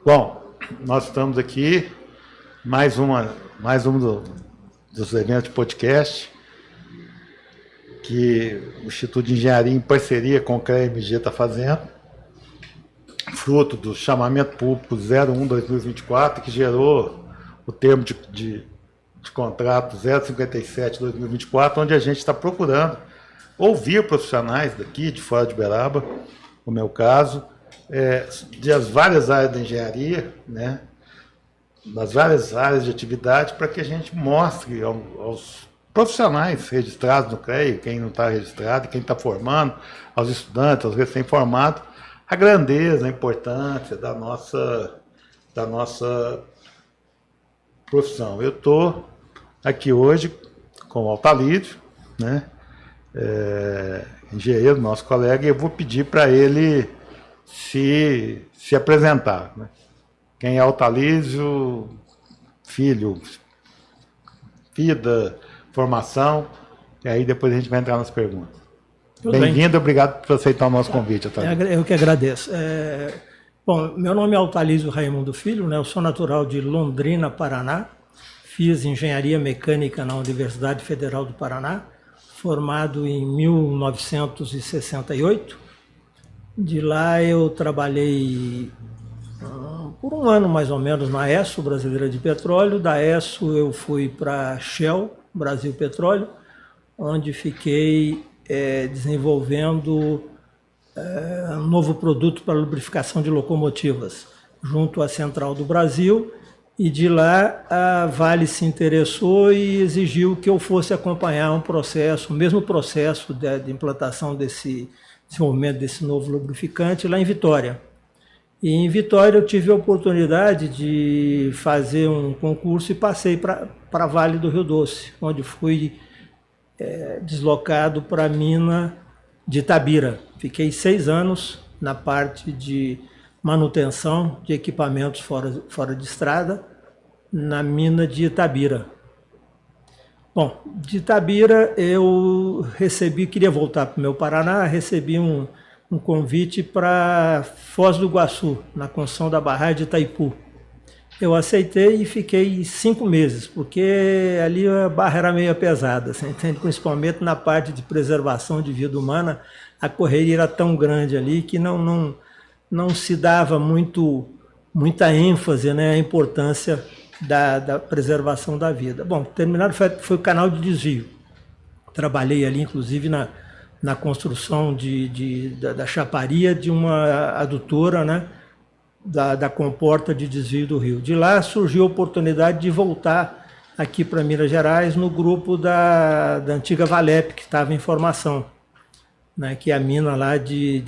Bom, nós estamos aqui, mais um dos eventos de podcast que o Instituto de Engenharia, em parceria com o CREA-MG, está fazendo, fruto do chamamento público 01/2024, que gerou o termo de contrato 057/2024, onde a gente está procurando ouvir profissionais daqui, de fora de Uberaba, no meu caso, das várias áreas da engenharia, né, das várias áreas de atividade, para que a gente mostre aos profissionais registrados no CREA, quem não está registrado, quem está formando, aos estudantes, aos recém-formados, a grandeza, a importância da nossa profissão. Eu estou aqui hoje com o Altalídio, né, engenheiro, nosso colega, e eu vou pedir para ele se apresentar, né? Quem é Altalídio, filho, vida, formação, e aí depois a gente vai entrar nas perguntas. Bem-vindo, obrigado por aceitar o nosso convite, Altalídio. Eu que agradeço. Bom, meu nome é Altalídio Raimundo Filho, né? Eu sou natural de Londrina, Paraná, fiz engenharia mecânica na Universidade Federal do Paraná, formado em 1968. De lá eu trabalhei por um ano mais ou menos na ESSO, Brasileira de Petróleo. Da ESSO eu fui para Shell, Brasil Petróleo, onde fiquei desenvolvendo um novo produto para lubrificação de locomotivas, junto à Central do Brasil. E de lá a Vale se interessou e exigiu que eu fosse acompanhar o mesmo processo de implantação desenvolvimento desse novo lubrificante lá em Vitória. E em Vitória eu tive a oportunidade de fazer um concurso e passei para a Vale do Rio Doce, onde fui deslocado para a mina de Itabira. Fiquei 6 anos na parte de manutenção de equipamentos fora de estrada, na mina de Itabira. Bom, de Itabira eu queria voltar para o meu Paraná, recebi um convite para Foz do Iguaçu, na construção da barragem de Itaipu. Eu aceitei e fiquei 5 meses, porque ali a barra era meio pesada, você entende? Principalmente na parte de preservação de vida humana, a correria era tão grande ali que não se dava muita ênfase, né, à importância da preservação da vida. Bom, terminado foi o canal de desvio. Trabalhei ali, inclusive, na construção da chaparia de uma adutora, né, da comporta de desvio do rio. De lá surgiu a oportunidade de voltar aqui para Minas Gerais no grupo da antiga Valep, que estava em formação, né, que é a mina lá de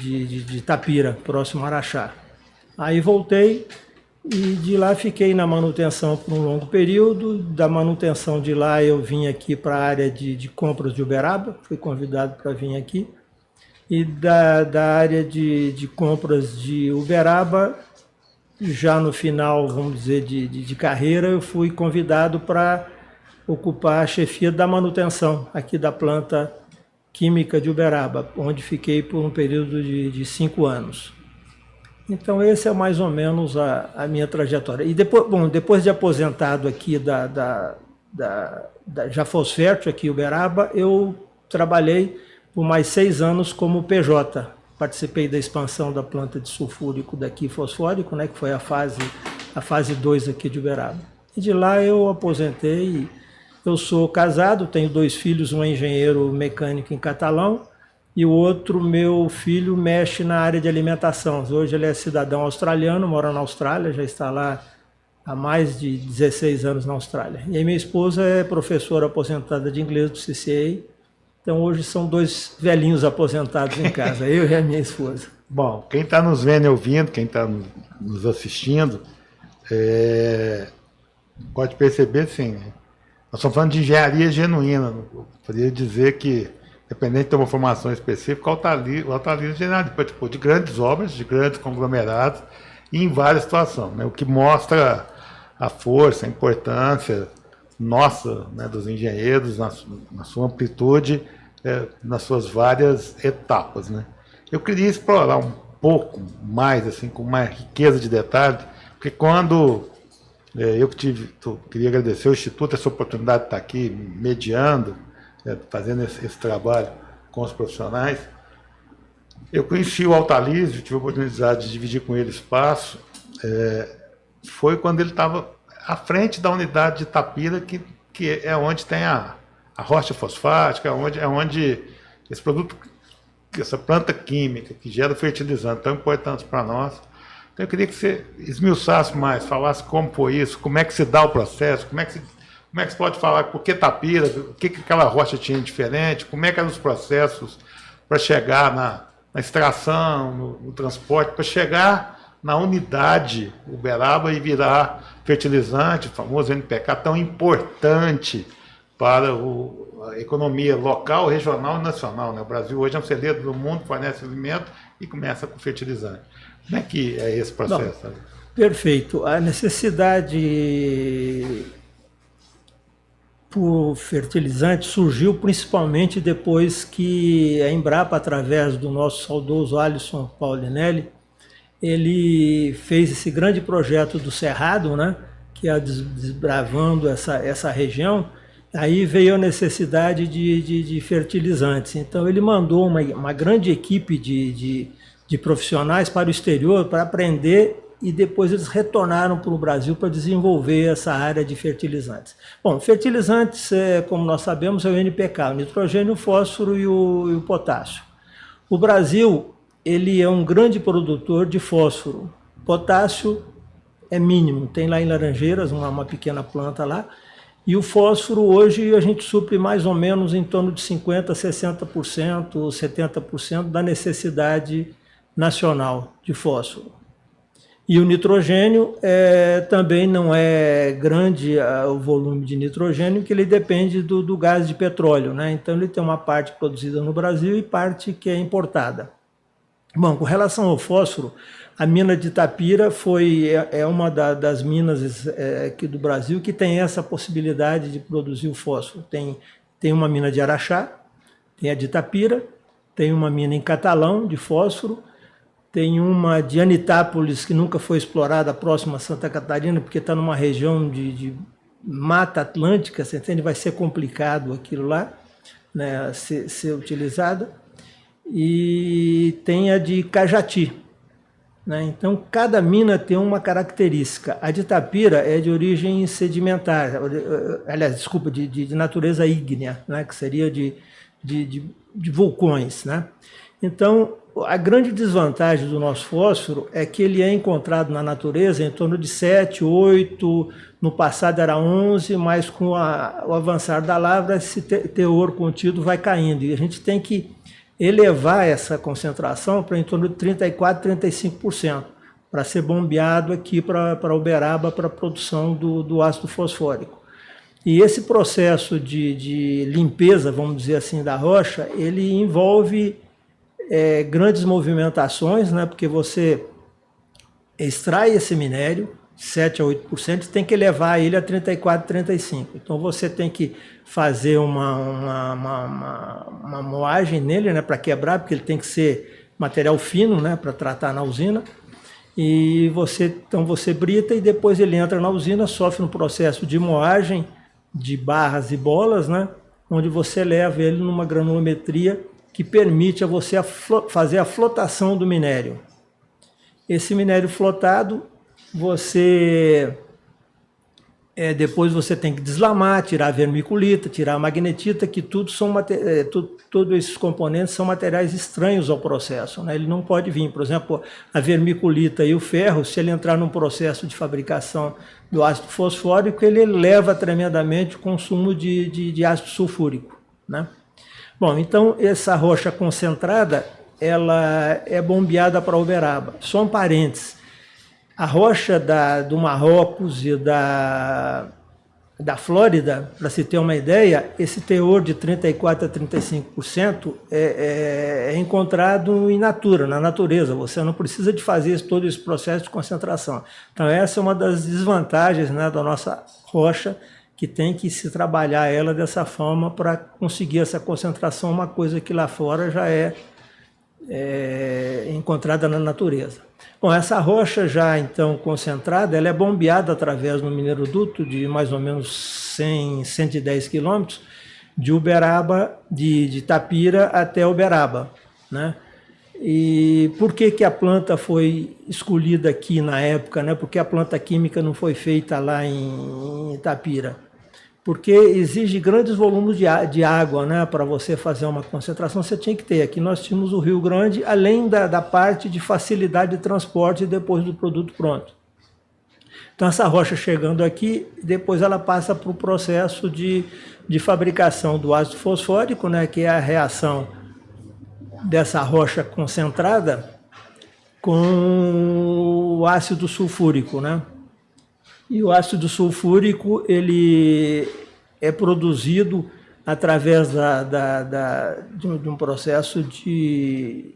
Itapira, próximo a Araxá. Aí voltei e de lá fiquei na manutenção por um longo período. Da manutenção de lá eu vim aqui para a área de compras de Uberaba, fui convidado para vir aqui. E da área de compras de Uberaba, já no final, vamos dizer, de carreira, eu fui convidado para ocupar a chefia da manutenção aqui da planta química de Uberaba, onde fiquei por um período de 5 anos. Então, esse é mais ou menos a minha trajetória. E depois de aposentado aqui da Jafosfértil, aqui em Uberaba, eu trabalhei por mais 6 anos como PJ. Participei da expansão da planta de sulfúrico daqui, fosfórico, né, que foi a fase 2 aqui de Uberaba. E de lá eu aposentei. Eu sou casado, tenho 2 filhos, um é engenheiro mecânico em Catalão, e o outro, meu filho, mexe na área de alimentação. Hoje ele é cidadão australiano, mora na Austrália, já está lá há mais de 16 anos na Austrália. E aí minha esposa é professora aposentada de inglês do CCA. Então hoje são 2 velhinhos aposentados em casa, eu e a minha esposa. Bom, quem está nos vendo e ouvindo, quem está nos assistindo, pode perceber, sim, nós estamos falando de engenharia genuína. Eu poderia dizer que, independente de ter uma formação específica, o Altalídio participou de grandes obras, de grandes conglomerados, e em várias situações, né? O que mostra a força, a importância nossa, né, dos engenheiros, na sua amplitude, nas suas várias etapas, né? Eu queria explorar um pouco mais, assim, com uma riqueza de detalhes, Porque quando eu queria agradecer ao Instituto essa oportunidade de estar aqui mediando, fazendo esse trabalho com os profissionais. Eu conheci o Altalísio, tive a oportunidade de dividir com ele espaço, foi quando ele estava à frente da unidade de Itapira, que é onde tem a rocha fosfática, é onde esse produto, essa planta química que gera fertilizante tão importante para nós. Então eu queria que você esmiuçasse mais, falasse como foi isso, como é que se dá o processo, como é que se pode falar por que Itapira, o que aquela rocha tinha de diferente, como é que eram os processos para chegar na extração, no transporte, para chegar na unidade Uberaba e virar fertilizante, o famoso NPK, tão importante para a economia local, regional e nacional. Né? O Brasil hoje é um celeiro do mundo, fornece alimento e começa com fertilizante. Como é que é esse processo? Não, perfeito. A necessidade por fertilizante surgiu principalmente depois que a Embrapa, através do nosso saudoso Alisson Paulinelli, ele fez esse grande projeto do Cerrado, né, que é desbravando essa região. Aí veio a necessidade de fertilizantes. Então ele mandou uma grande equipe de profissionais para o exterior para aprender, e depois eles retornaram para o Brasil para desenvolver essa área de fertilizantes. Bom, fertilizantes, como nós sabemos, é o NPK, o nitrogênio, o fósforo e o potássio. O Brasil, ele é um grande produtor de fósforo. Potássio é mínimo, tem lá em Laranjeiras uma pequena planta lá, e o fósforo hoje a gente supre mais ou menos em torno de 50%, 60%, 70% da necessidade nacional de fósforo. E o nitrogênio também não é grande o volume de nitrogênio, que ele depende do gás de petróleo, né? Então ele tem uma parte produzida no Brasil e parte que é importada. Bom, com relação ao fósforo, a mina de Itapira é uma das minas aqui do Brasil que tem essa possibilidade de produzir o fósforo. Tem uma mina de Araxá, tem a de Itapira, tem uma mina em Catalão de fósforo, tem uma de Anitápolis, que nunca foi explorada, próxima a Santa Catarina, porque está numa região de mata atlântica, você entende? Vai ser complicado aquilo lá, né, ser utilizada. E tem a de Cajati, né? Então, cada mina tem uma característica. A de Itapira é de origem sedimentar, aliás, desculpa, de natureza ígnea, né, que seria de vulcões, né? Então, a grande desvantagem do nosso fósforo é que ele é encontrado na natureza em torno de 7, 8, no passado era 11, mas com o avançar da lavra, esse teor contido vai caindo. E a gente tem que elevar essa concentração para em torno de 34%, 35%, para ser bombeado aqui para Uberaba, para a produção do ácido fosfórico. E esse processo de limpeza, vamos dizer assim, da rocha, ele envolve grandes movimentações, né, porque você extrai esse minério, 7 a 8%, tem que levar ele a 34, 35%. Então você tem que fazer uma moagem nele, né, para quebrar, porque ele tem que ser material fino, né, para tratar na usina. E então você brita e depois ele entra na usina, sofre um processo de moagem de barras e bolas, né, onde você leva ele numa granulometria que permite a você fazer a flotação do minério. Esse minério flotado, depois você tem que deslamar, tirar a vermiculita, tirar a magnetita, que todos esses componentes são materiais estranhos ao processo, né? Ele não pode vir, por exemplo, a vermiculita e o ferro, se ele entrar num processo de fabricação do ácido fosfórico, ele eleva tremendamente o consumo de ácido sulfúrico, né? Bom, então essa rocha concentrada, ela é bombeada para Uberaba. Só um parênteses, a rocha do Marrocos e da Flórida, para se ter uma ideia, esse teor de 34% a 35% é encontrado in natura, na natureza. Você não precisa de fazer todo esse processo de concentração. Então essa é uma das desvantagens, né, da nossa rocha, que tem que se trabalhar ela dessa forma para conseguir essa concentração, uma coisa que lá fora já é encontrada na natureza. Bom, essa rocha já então concentrada, ela é bombeada através do mineroduto de mais ou menos 100, 110 quilômetros de Uberaba, de Itapira até Uberaba, né? E por que a planta foi escolhida aqui na época, né? Porque a planta química não foi feita lá em Itapira? Porque exige grandes volumes de água, né? Para você fazer uma concentração, você tinha que ter. Aqui nós tínhamos o Rio Grande, além da parte de facilidade de transporte depois do produto pronto. Então essa rocha chegando aqui, depois ela passa para o processo de fabricação do ácido fosfórico, né? Que é a reação dessa rocha concentrada com o ácido sulfúrico, né? E o ácido sulfúrico ele é produzido através de um processo de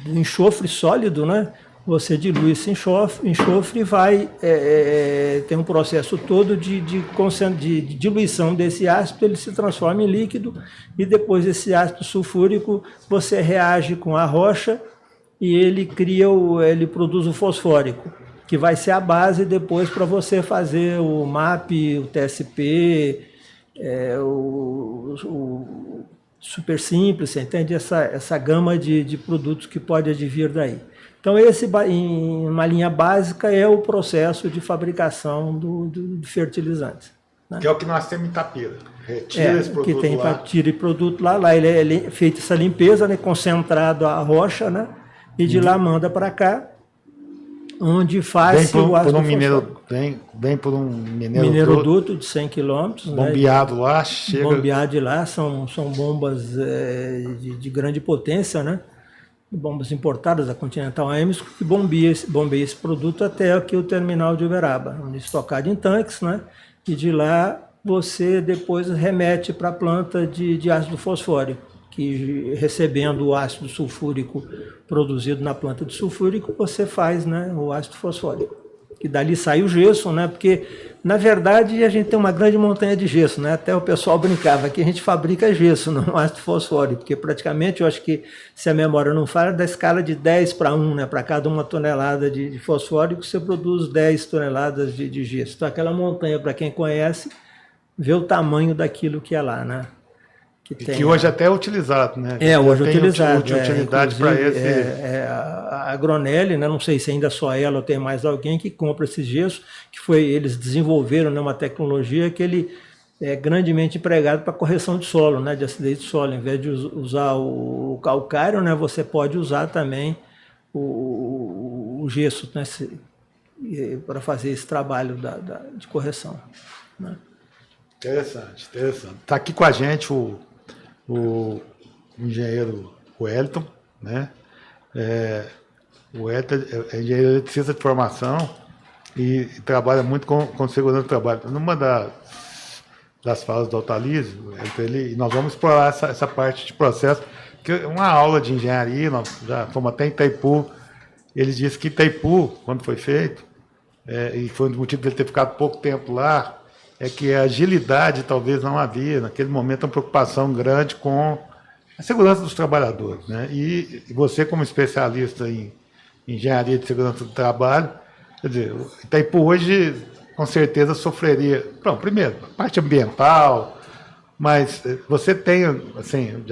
enxofre sólido, né? Você dilui esse enxofre e vai tem um processo todo de diluição desse ácido, ele se transforma em líquido e depois esse ácido sulfúrico você reage com a rocha e ele produz o fosfórico, que vai ser a base depois para você fazer o MAP, o TSP, o super simples, você entende? Essa gama de produtos que pode advir daí. Então, em uma linha básica, é o processo de fabricação de fertilizantes. Né? Que é o que nós temos em Itapira. Retira esse produto que tem lá. Tira produto lá ele é feita essa limpeza, né, concentrado a rocha, né, e de lá manda para cá, onde faz o ácido fosfórico. Vem por um mineroduto de 100 quilômetros. Bombeado, né, lá, chega... Bombeado de lá, são bombas de grande potência, né? Bombas importadas da Continental Ames, que bombeia esse produto até aqui o terminal de Uberaba, onde é estocado em tanques, né? E de lá você depois remete para a planta de ácido fosfórico, que recebendo o ácido sulfúrico produzido na planta de sulfúrico, você faz, né, o ácido fosfórico. E dali sai o gesso, né? Porque, na verdade, a gente tem uma grande montanha de gesso, né? Até o pessoal brincava que a gente fabrica gesso, não ácido fosfórico, porque praticamente, eu acho que, se a memória não falha, da escala de 10:1, né? Para cada 1 tonelada de fosfórico, você produz 10 toneladas de gesso. Então, aquela montanha, para quem conhece, vê o tamanho daquilo que é lá, né? Que hoje até é utilizado, né? Hoje é utilizado. Utilidade para esse. A Agronelli, né, não sei se ainda só ela ou tem mais alguém que compra esse gesso, eles desenvolveram, né, uma tecnologia que ele é grandemente empregado para correção de solo, né, de acidez de solo. Em vez de usar o calcário, né, você pode usar também o gesso, né, para fazer esse trabalho de correção. Né? Interessante. Está aqui com a gente o engenheiro Wellington, né? O Wellington é engenheiro eletricista de formação e trabalha muito com segurança do trabalho. Numa das falas do Altalize, nós vamos explorar essa parte de processo, que é uma aula de engenharia, nós já fomos até em Itaipu. Ele disse que Itaipu, quando foi feito, e foi um dos motivos dele ter ficado pouco tempo lá, é que a agilidade talvez não havia, naquele momento, uma preocupação grande com a segurança dos trabalhadores. Né? E você, como especialista em engenharia de segurança do trabalho, quer dizer, Itaipu hoje, com certeza, sofreria, primeiro, a parte ambiental, mas você tem, assim,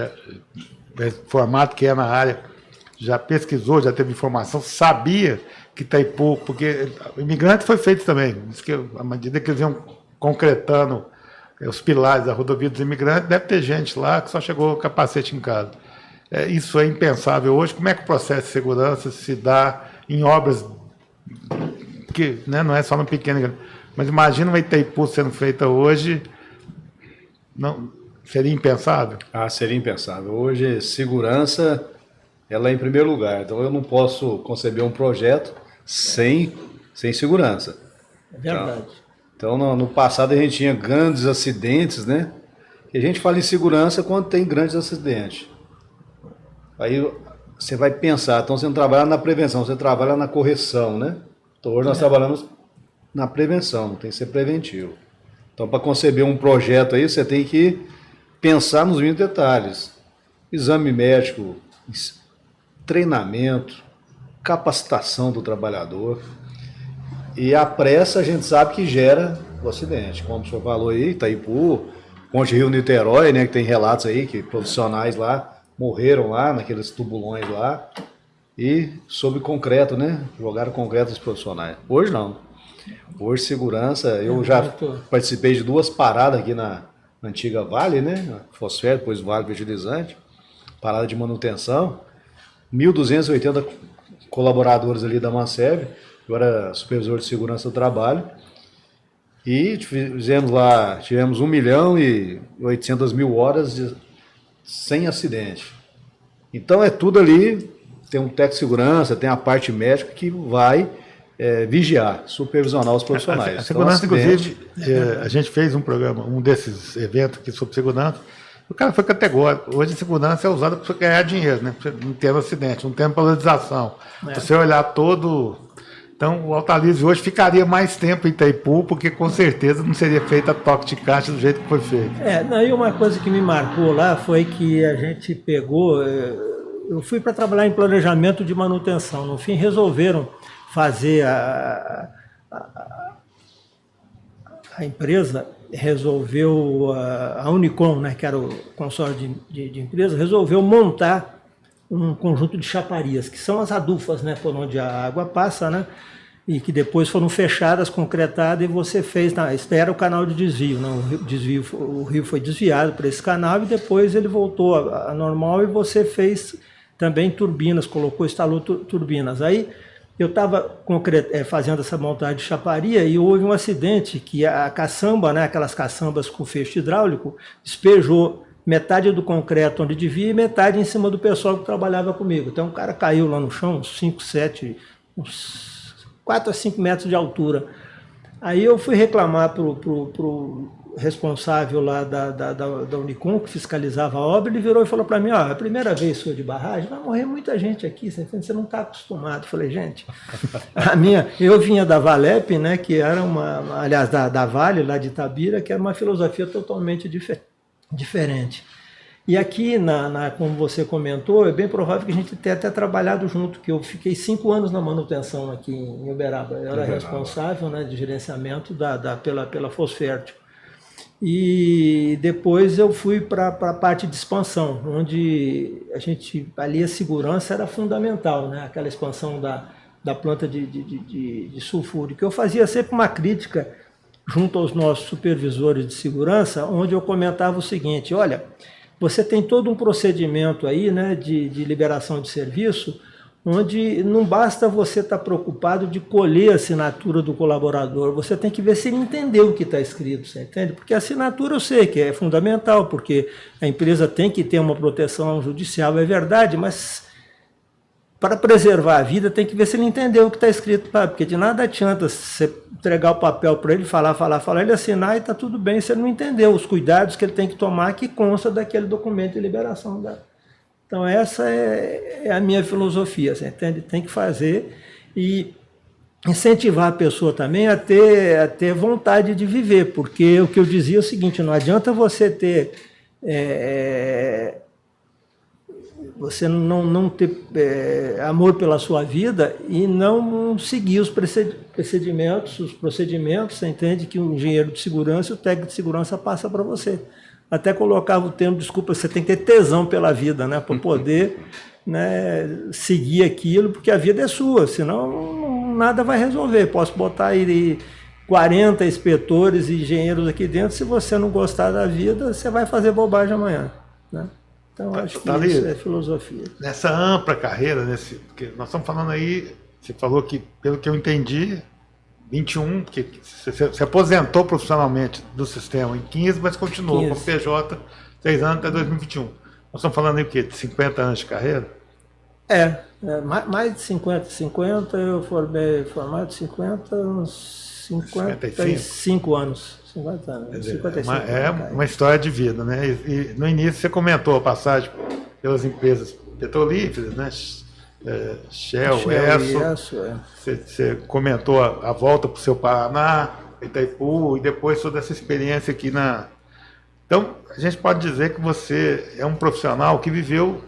formado que é na área, já pesquisou, já teve informação, sabia que Itaipu, porque o imigrante foi feito também, diz que à medida que eles iam concretando os pilares da rodovia dos imigrantes, deve ter gente lá que só chegou o capacete em casa. Isso é impensável hoje. Como é que o processo de segurança se dá em obras que, né, não é só no pequeno, mas imagina uma Itaipu sendo feita hoje, não, seria impensável? Seria impensável. Hoje, segurança, ela é em primeiro lugar. Então, eu não posso conceber um projeto sem segurança. É verdade. Então, no passado a gente tinha grandes acidentes, né? E a gente fala em segurança quando tem grandes acidentes. Aí você vai pensar, então você não trabalha na prevenção, você trabalha na correção, né? Então hoje nós trabalhamos na prevenção, tem que ser preventivo. Então, para conceber um projeto aí, você tem que pensar nos mínimos detalhes. Exame médico treinamento, capacitação do trabalhador. E a pressa a gente sabe que gera o acidente. Como o senhor falou aí, Itaipu, Ponte Rio-Niterói, né, que tem relatos aí que profissionais lá morreram lá naqueles tubulões lá e sob concreto, né? Jogaram concreto os profissionais. Hoje não. Hoje segurança, eu já participei de 2 paradas aqui na antiga Vale, né? Fosfério, depois Vale Fertilizante, parada de manutenção, 1.280 colaboradores ali da Mansev, eu era supervisor de segurança do trabalho, e fizemos lá, tivemos 1.800.000 horas sem acidente. Então é tudo ali, tem um técnico de segurança, tem a parte médica que vai vigiar, supervisionar os profissionais. A segurança, então, inclusive, a gente fez um programa, um desses eventos aqui sobre segurança, o cara foi categórico. Hoje a segurança é usada para você ganhar dinheiro, né? Pra você não ter acidente, não ter polarização. Você olhar todo... Então, o Altalize hoje ficaria mais tempo em Itaipu, porque com certeza não seria feita a toque de caixa do jeito que foi feito. E uma coisa que me marcou lá foi que a gente pegou... Eu fui para trabalhar em planejamento de manutenção. No fim, resolveram fazer a empresa resolveu, a Unicom, né, que era o consórcio de empresa, resolveu montar um conjunto de chaparias, que são as adufas, né, por onde a água passa, né, e que depois foram fechadas, concretadas, e você fez, espera o canal de desvio, né, o rio foi desviado para esse canal e depois ele voltou a normal e você fez também turbinas, instalou turbinas. Aí eu estava fazendo essa montagem de chaparia e houve um acidente que a caçamba, né, aquelas caçambas com feixe hidráulico, despejou metade do concreto onde devia e metade em cima do pessoal que trabalhava comigo. Então o cara caiu lá no chão, uns 4 a 5 metros de altura. Aí eu fui reclamar para o responsável lá da Unicom, que fiscalizava a obra, ele virou e falou para mim, é a primeira vez sua de barragem, vai morrer muita gente aqui, você não está acostumado. Eu falei, gente, eu vinha da Valep, né, que era aliás, da Vale, lá de Itabira, que era uma filosofia totalmente diferente. E aqui, como você comentou, é bem provável que a gente tenha até trabalhado junto, que eu fiquei 5 anos na manutenção aqui em Uberaba. Eu era responsável, né, de gerenciamento pela Fosfértil. E depois eu fui para a parte de expansão, onde ali a segurança era fundamental, né? Aquela expansão da planta de sulfúrico. Eu fazia sempre uma crítica junto aos nossos supervisores de segurança, onde eu comentava o seguinte, olha, você tem todo um procedimento aí, né, de liberação de serviço, onde não basta você estar preocupado de colher a assinatura do colaborador, você tem que ver se ele entendeu o que está escrito, você entende? Porque a assinatura eu sei que é fundamental, porque a empresa tem que ter uma proteção judicial, é verdade, mas para preservar a vida tem que ver se ele entendeu o que está escrito, porque de nada adianta você entregar o papel para ele, falar, ele assinar e está tudo bem, se ele não entendeu os cuidados que ele tem que tomar, que consta daquele documento de liberação da... Então essa é a minha filosofia, você entende? Tem que fazer e incentivar a pessoa também a ter vontade de viver, porque o que eu dizia é o seguinte, não adianta você ter... você não ter amor pela sua vida e não seguir os procedimentos, você entende que o engenheiro de segurança e o técnico de segurança passa para você. Até colocava o termo, desculpa, você tem que ter tesão pela vida, né, para poder, né, seguir aquilo, porque a vida é sua, senão nada vai resolver. Posso botar aí 40 inspetores e engenheiros aqui dentro, se você não gostar da vida, você vai fazer bobagem amanhã, né? Então, acho que isso é filosofia. Nessa ampla carreira, porque nós estamos falando aí, você falou que, pelo que eu entendi, 21, que você aposentou profissionalmente do sistema em 15, mas continuou 15. Como PJ 6 anos até 2021. Nós estamos falando aí o quê? De 50 anos de carreira? Mais de 50. Eu formei formado de 50, uns 55 anos. 50 anos. Quer dizer, 55 uma história de vida, né? E no início você comentou a passagem pelas empresas petrolíferas, né? Shell, Esso. Você comentou a volta para o seu Paraná, Itaipu, e depois toda essa experiência aqui na... Então, a gente pode dizer que você é um profissional que viveu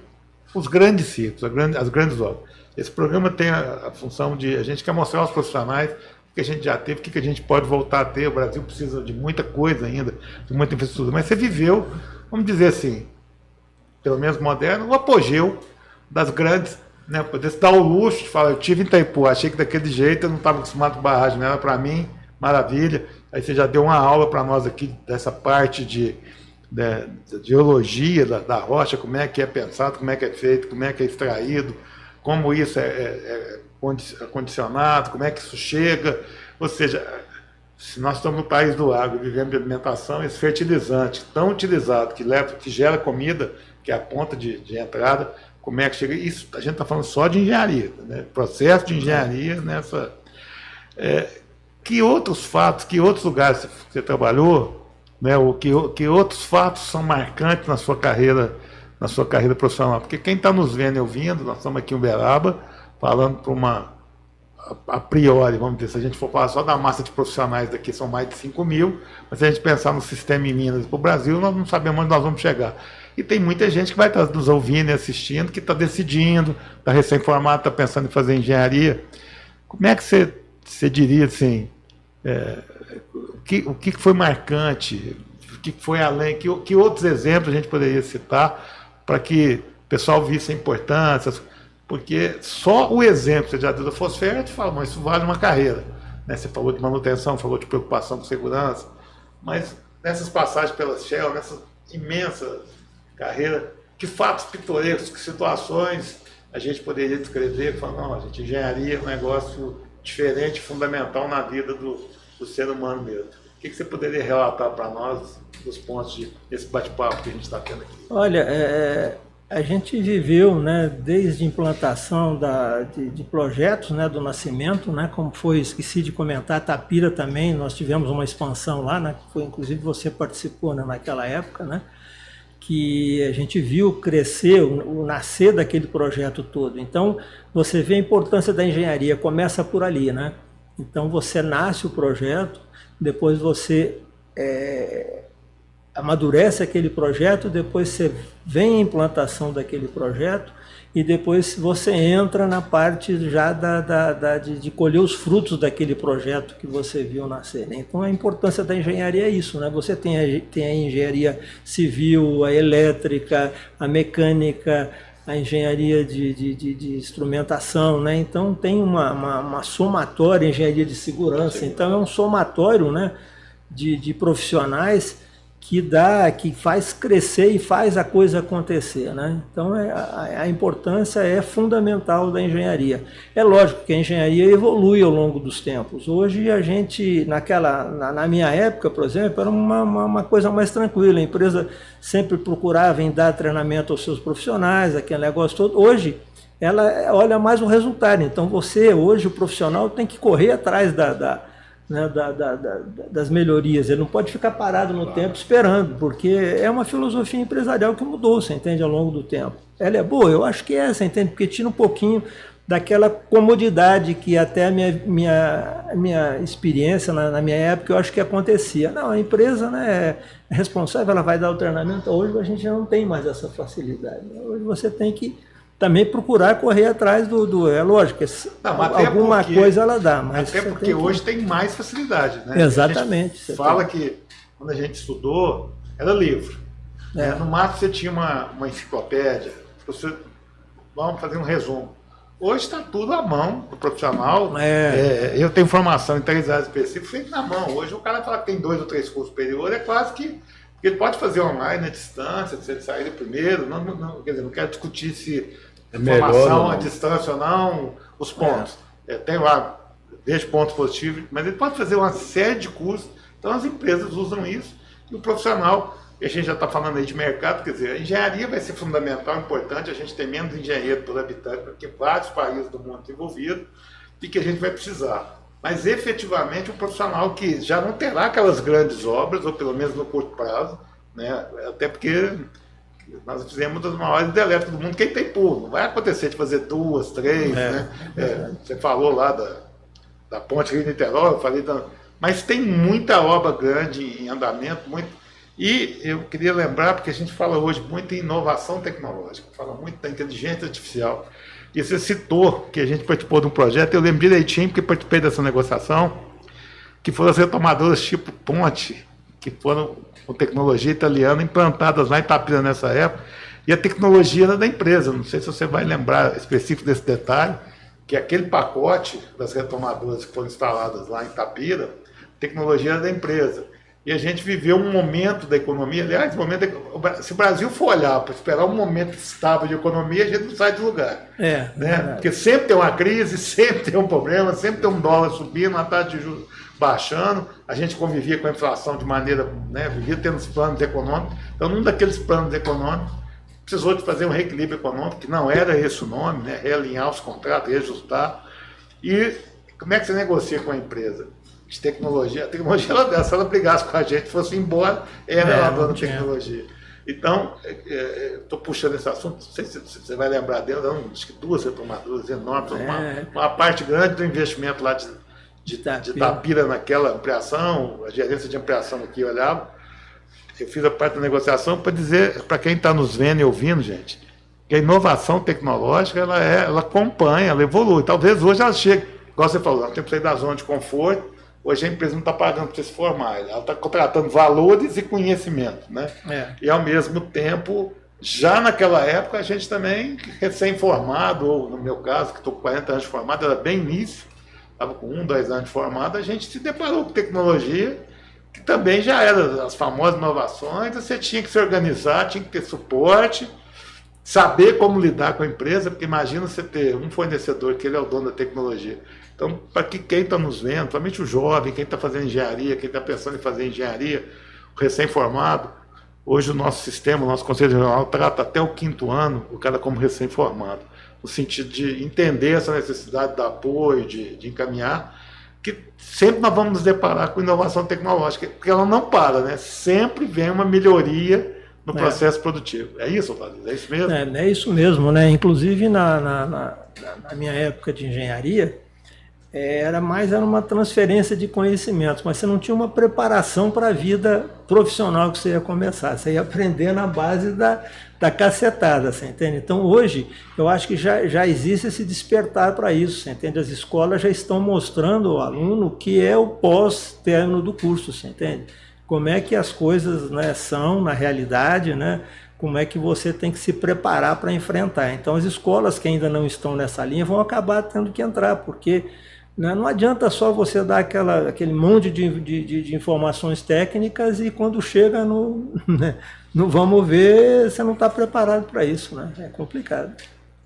os grandes ciclos, as grandes obras. Esse programa tem a função de, a gente quer mostrar aos profissionais o que a gente já teve, o que a gente pode voltar a ter. O Brasil precisa de muita coisa ainda, de muita infraestrutura, mas você viveu, vamos dizer assim, pelo menos moderno, o apogeu das grandes, né? Poder se dar o luxo de falar, eu tive em Itaipu, achei que daquele jeito eu não estava acostumado com barragem, não era para mim, maravilha. Aí você já deu uma aula para nós aqui dessa parte de geologia da rocha, como é que é pensado, como é que é feito, como é que é extraído, como isso é condicionado, como é que isso chega. Ou seja, se nós estamos no país do agro, vivendo de alimentação, esse fertilizante tão utilizado, que gera comida, que é a ponta de entrada, como é que chega? Isso a gente está falando só de engenharia, né? Processo de engenharia nessa. Que outros fatos, que outros lugares você trabalhou, né? Que outros fatos são marcantes na sua carreira profissional? Porque quem está nos vendo e ouvindo, nós estamos aqui em Uberaba, falando para uma, a priori, vamos dizer, se a gente for falar só da massa de profissionais daqui, são mais de 5.000, mas se a gente pensar no sistema em Minas para o Brasil, nós não sabemos onde nós vamos chegar. E tem muita gente que vai estar nos ouvindo e assistindo, que está decidindo, está recém-formado, está pensando em fazer engenharia. Como é que você diria assim, o que foi marcante, o que foi além, que outros exemplos a gente poderia citar para que o pessoal visse a importância, porque só o exemplo que você já deu da Fosfer, te fala, mas isso vale uma carreira. Né? Você falou de manutenção, falou de preocupação com segurança, mas nessas passagens pela Shell, nessa imensa carreira, que fatos pitorescos, que situações a gente poderia descrever, falar, não, gente, engenharia é um negócio diferente, fundamental na vida do ser humano mesmo. O que você poderia relatar para nós dos pontos desse bate-papo que a gente está tendo aqui? Olha, a gente viveu, né, desde a implantação de projetos, né, do nascimento, né, como foi, esqueci de comentar, Tapira também, nós tivemos uma expansão lá, né, foi, inclusive você participou, né, naquela época, né, que a gente viu crescer, o nascer daquele projeto todo. Então, você vê a importância da engenharia, começa por ali, né? Então, você nasce o projeto, depois você amadurece aquele projeto, depois você vem a implantação daquele projeto e depois você entra na parte já de colher os frutos daquele projeto que você viu nascer. Né? Então a importância da engenharia é isso, né? Você tem a engenharia civil, a elétrica, a mecânica, a engenharia de instrumentação, né? Então tem uma somatória, engenharia de segurança, então é um somatório, né, de profissionais que faz crescer e faz a coisa acontecer, né? Então a importância é fundamental da engenharia. É lógico que a engenharia evolui ao longo dos tempos. Hoje a gente, na minha época, por exemplo, era uma coisa mais tranquila. A empresa sempre procurava em dar treinamento aos seus profissionais, aquele negócio todo. Hoje ela olha mais o resultado. Então hoje o profissional tem que correr atrás das melhorias, ele não pode ficar parado no tempo esperando, porque é uma filosofia empresarial que mudou, você entende, ao longo do tempo. Ela é boa? Eu acho que é, você entende, porque tira um pouquinho daquela comodidade que até a minha experiência, na minha época, eu acho que acontecia. Não, a empresa, né, é responsável, ela vai dar o treinamento. Hoje a gente já não tem mais essa facilidade. Hoje você tem que também procurar correr atrás é lógico, alguma coisa ela dá. Mas até porque hoje tem mais facilidade, né? Exatamente. A gente fala que quando a gente estudou, era livro. No máximo você tinha uma enciclopédia, vamos fazer um resumo. Hoje está tudo à mão do profissional. Eu tenho formação em 3 áreas específicas, feito na mão. Hoje o cara fala que tem 2 ou 3 cursos superiores, é quase que ele pode fazer online, à distância, se ele sair primeiro. Quer dizer, não quero discutir se formação à distância ou não, os pontos. Tem lá, vejo pontos positivos, mas ele pode fazer uma série de cursos. Então as empresas usam isso e o profissional, e a gente já está falando aí de mercado, quer dizer, a engenharia vai ser fundamental, importante, a gente tem menos engenheiro por habitante do que vários países do mundo envolvidos e que a gente vai precisar. Mas efetivamente um profissional que já não terá aquelas grandes obras, ou pelo menos no curto prazo, né? Até porque nós fizemos uma das maiores hidrelétricas do mundo, quem tem pulo. Não vai acontecer de fazer 2, 3, né? Você falou lá da ponte Rio-Niterói, eu falei mas tem muita obra grande em andamento, E eu queria lembrar, porque a gente fala hoje muito em inovação tecnológica, fala muito da inteligência artificial. E você citou que a gente participou de um projeto, eu lembro direitinho, porque participei dessa negociação, que foram as retomadoras tipo Ponte, que foram com tecnologia italiana implantadas lá em Itapira nessa época, e a tecnologia era da empresa. Não sei se você vai lembrar específico desse detalhe, que aquele pacote das retomadoras que foram instaladas lá em Itapira, a tecnologia era da empresa. E a gente viveu um momento da economia, aliás, se o Brasil for olhar para esperar um momento estável de economia, a gente não sai do lugar. Né? Porque sempre tem uma crise, sempre tem um problema, sempre tem um dólar subindo, uma taxa de juros baixando, a gente convivia com a inflação de maneira, né, vivia tendo os planos econômicos. Então, num daqueles planos econômicos, precisou de fazer um reequilíbrio econômico, que não era esse o nome, né, realinhar os contratos, reajustar. E como é que você negocia com a empresa? De tecnologia. A tecnologia era dessa, se ela brigasse com a gente, fosse embora, era a dona da tecnologia. Então, estou puxando esse assunto, não sei se você vai lembrar dela, acho que 2 retomadoras enormes, uma parte grande do investimento lá de Itapira naquela ampliação, a gerência de ampliação aqui olhava. Eu fiz a parte da negociação para dizer, para quem está nos vendo e ouvindo, gente, que a inovação tecnológica, ela acompanha, ela evolui. Talvez hoje ela chegue, igual você falou, nós temos que sair da zona de conforto. Hoje a empresa não está pagando para você se formar, ela está contratando valores e conhecimento, né? E ao mesmo tempo, já naquela época, a gente também, recém-formado, ou no meu caso, que estou com 40 anos de formado, era bem início, estava com 1, 2 anos de formado, a gente se deparou com tecnologia, que também já era as famosas inovações, você tinha que se organizar, tinha que ter suporte, saber como lidar com a empresa, porque imagina você ter um fornecedor que ele é o dono da tecnologia. Então, para quem está nos vendo, principalmente o jovem, quem está fazendo engenharia, quem está pensando em fazer engenharia, o recém-formado, hoje o nosso sistema, o nosso Conselho Regional trata até o 5º ano o cara como recém-formado, no sentido de entender essa necessidade de apoio, de encaminhar, que sempre nós vamos nos deparar com inovação tecnológica, porque ela não para, né? Sempre vem uma melhoria no processo produtivo. É isso, Valdir? É isso mesmo? É isso mesmo, né? Inclusive na minha época de engenharia, era uma transferência de conhecimentos, mas você não tinha uma preparação para a vida profissional que você ia começar. Você ia aprender na base da cacetada, você entende? Então hoje eu acho que já existe esse despertar para isso, você entende? As escolas já estão mostrando ao aluno o que é o pós-término do curso, você entende? Como é que as coisas, né, são na realidade, né? Como é que você tem que se preparar para enfrentar. Então as escolas que ainda não estão nessa linha vão acabar tendo que entrar, porque não adianta só você dar aquele monte de informações técnicas e quando chega no vamos ver, você não está preparado para isso, né? É complicado.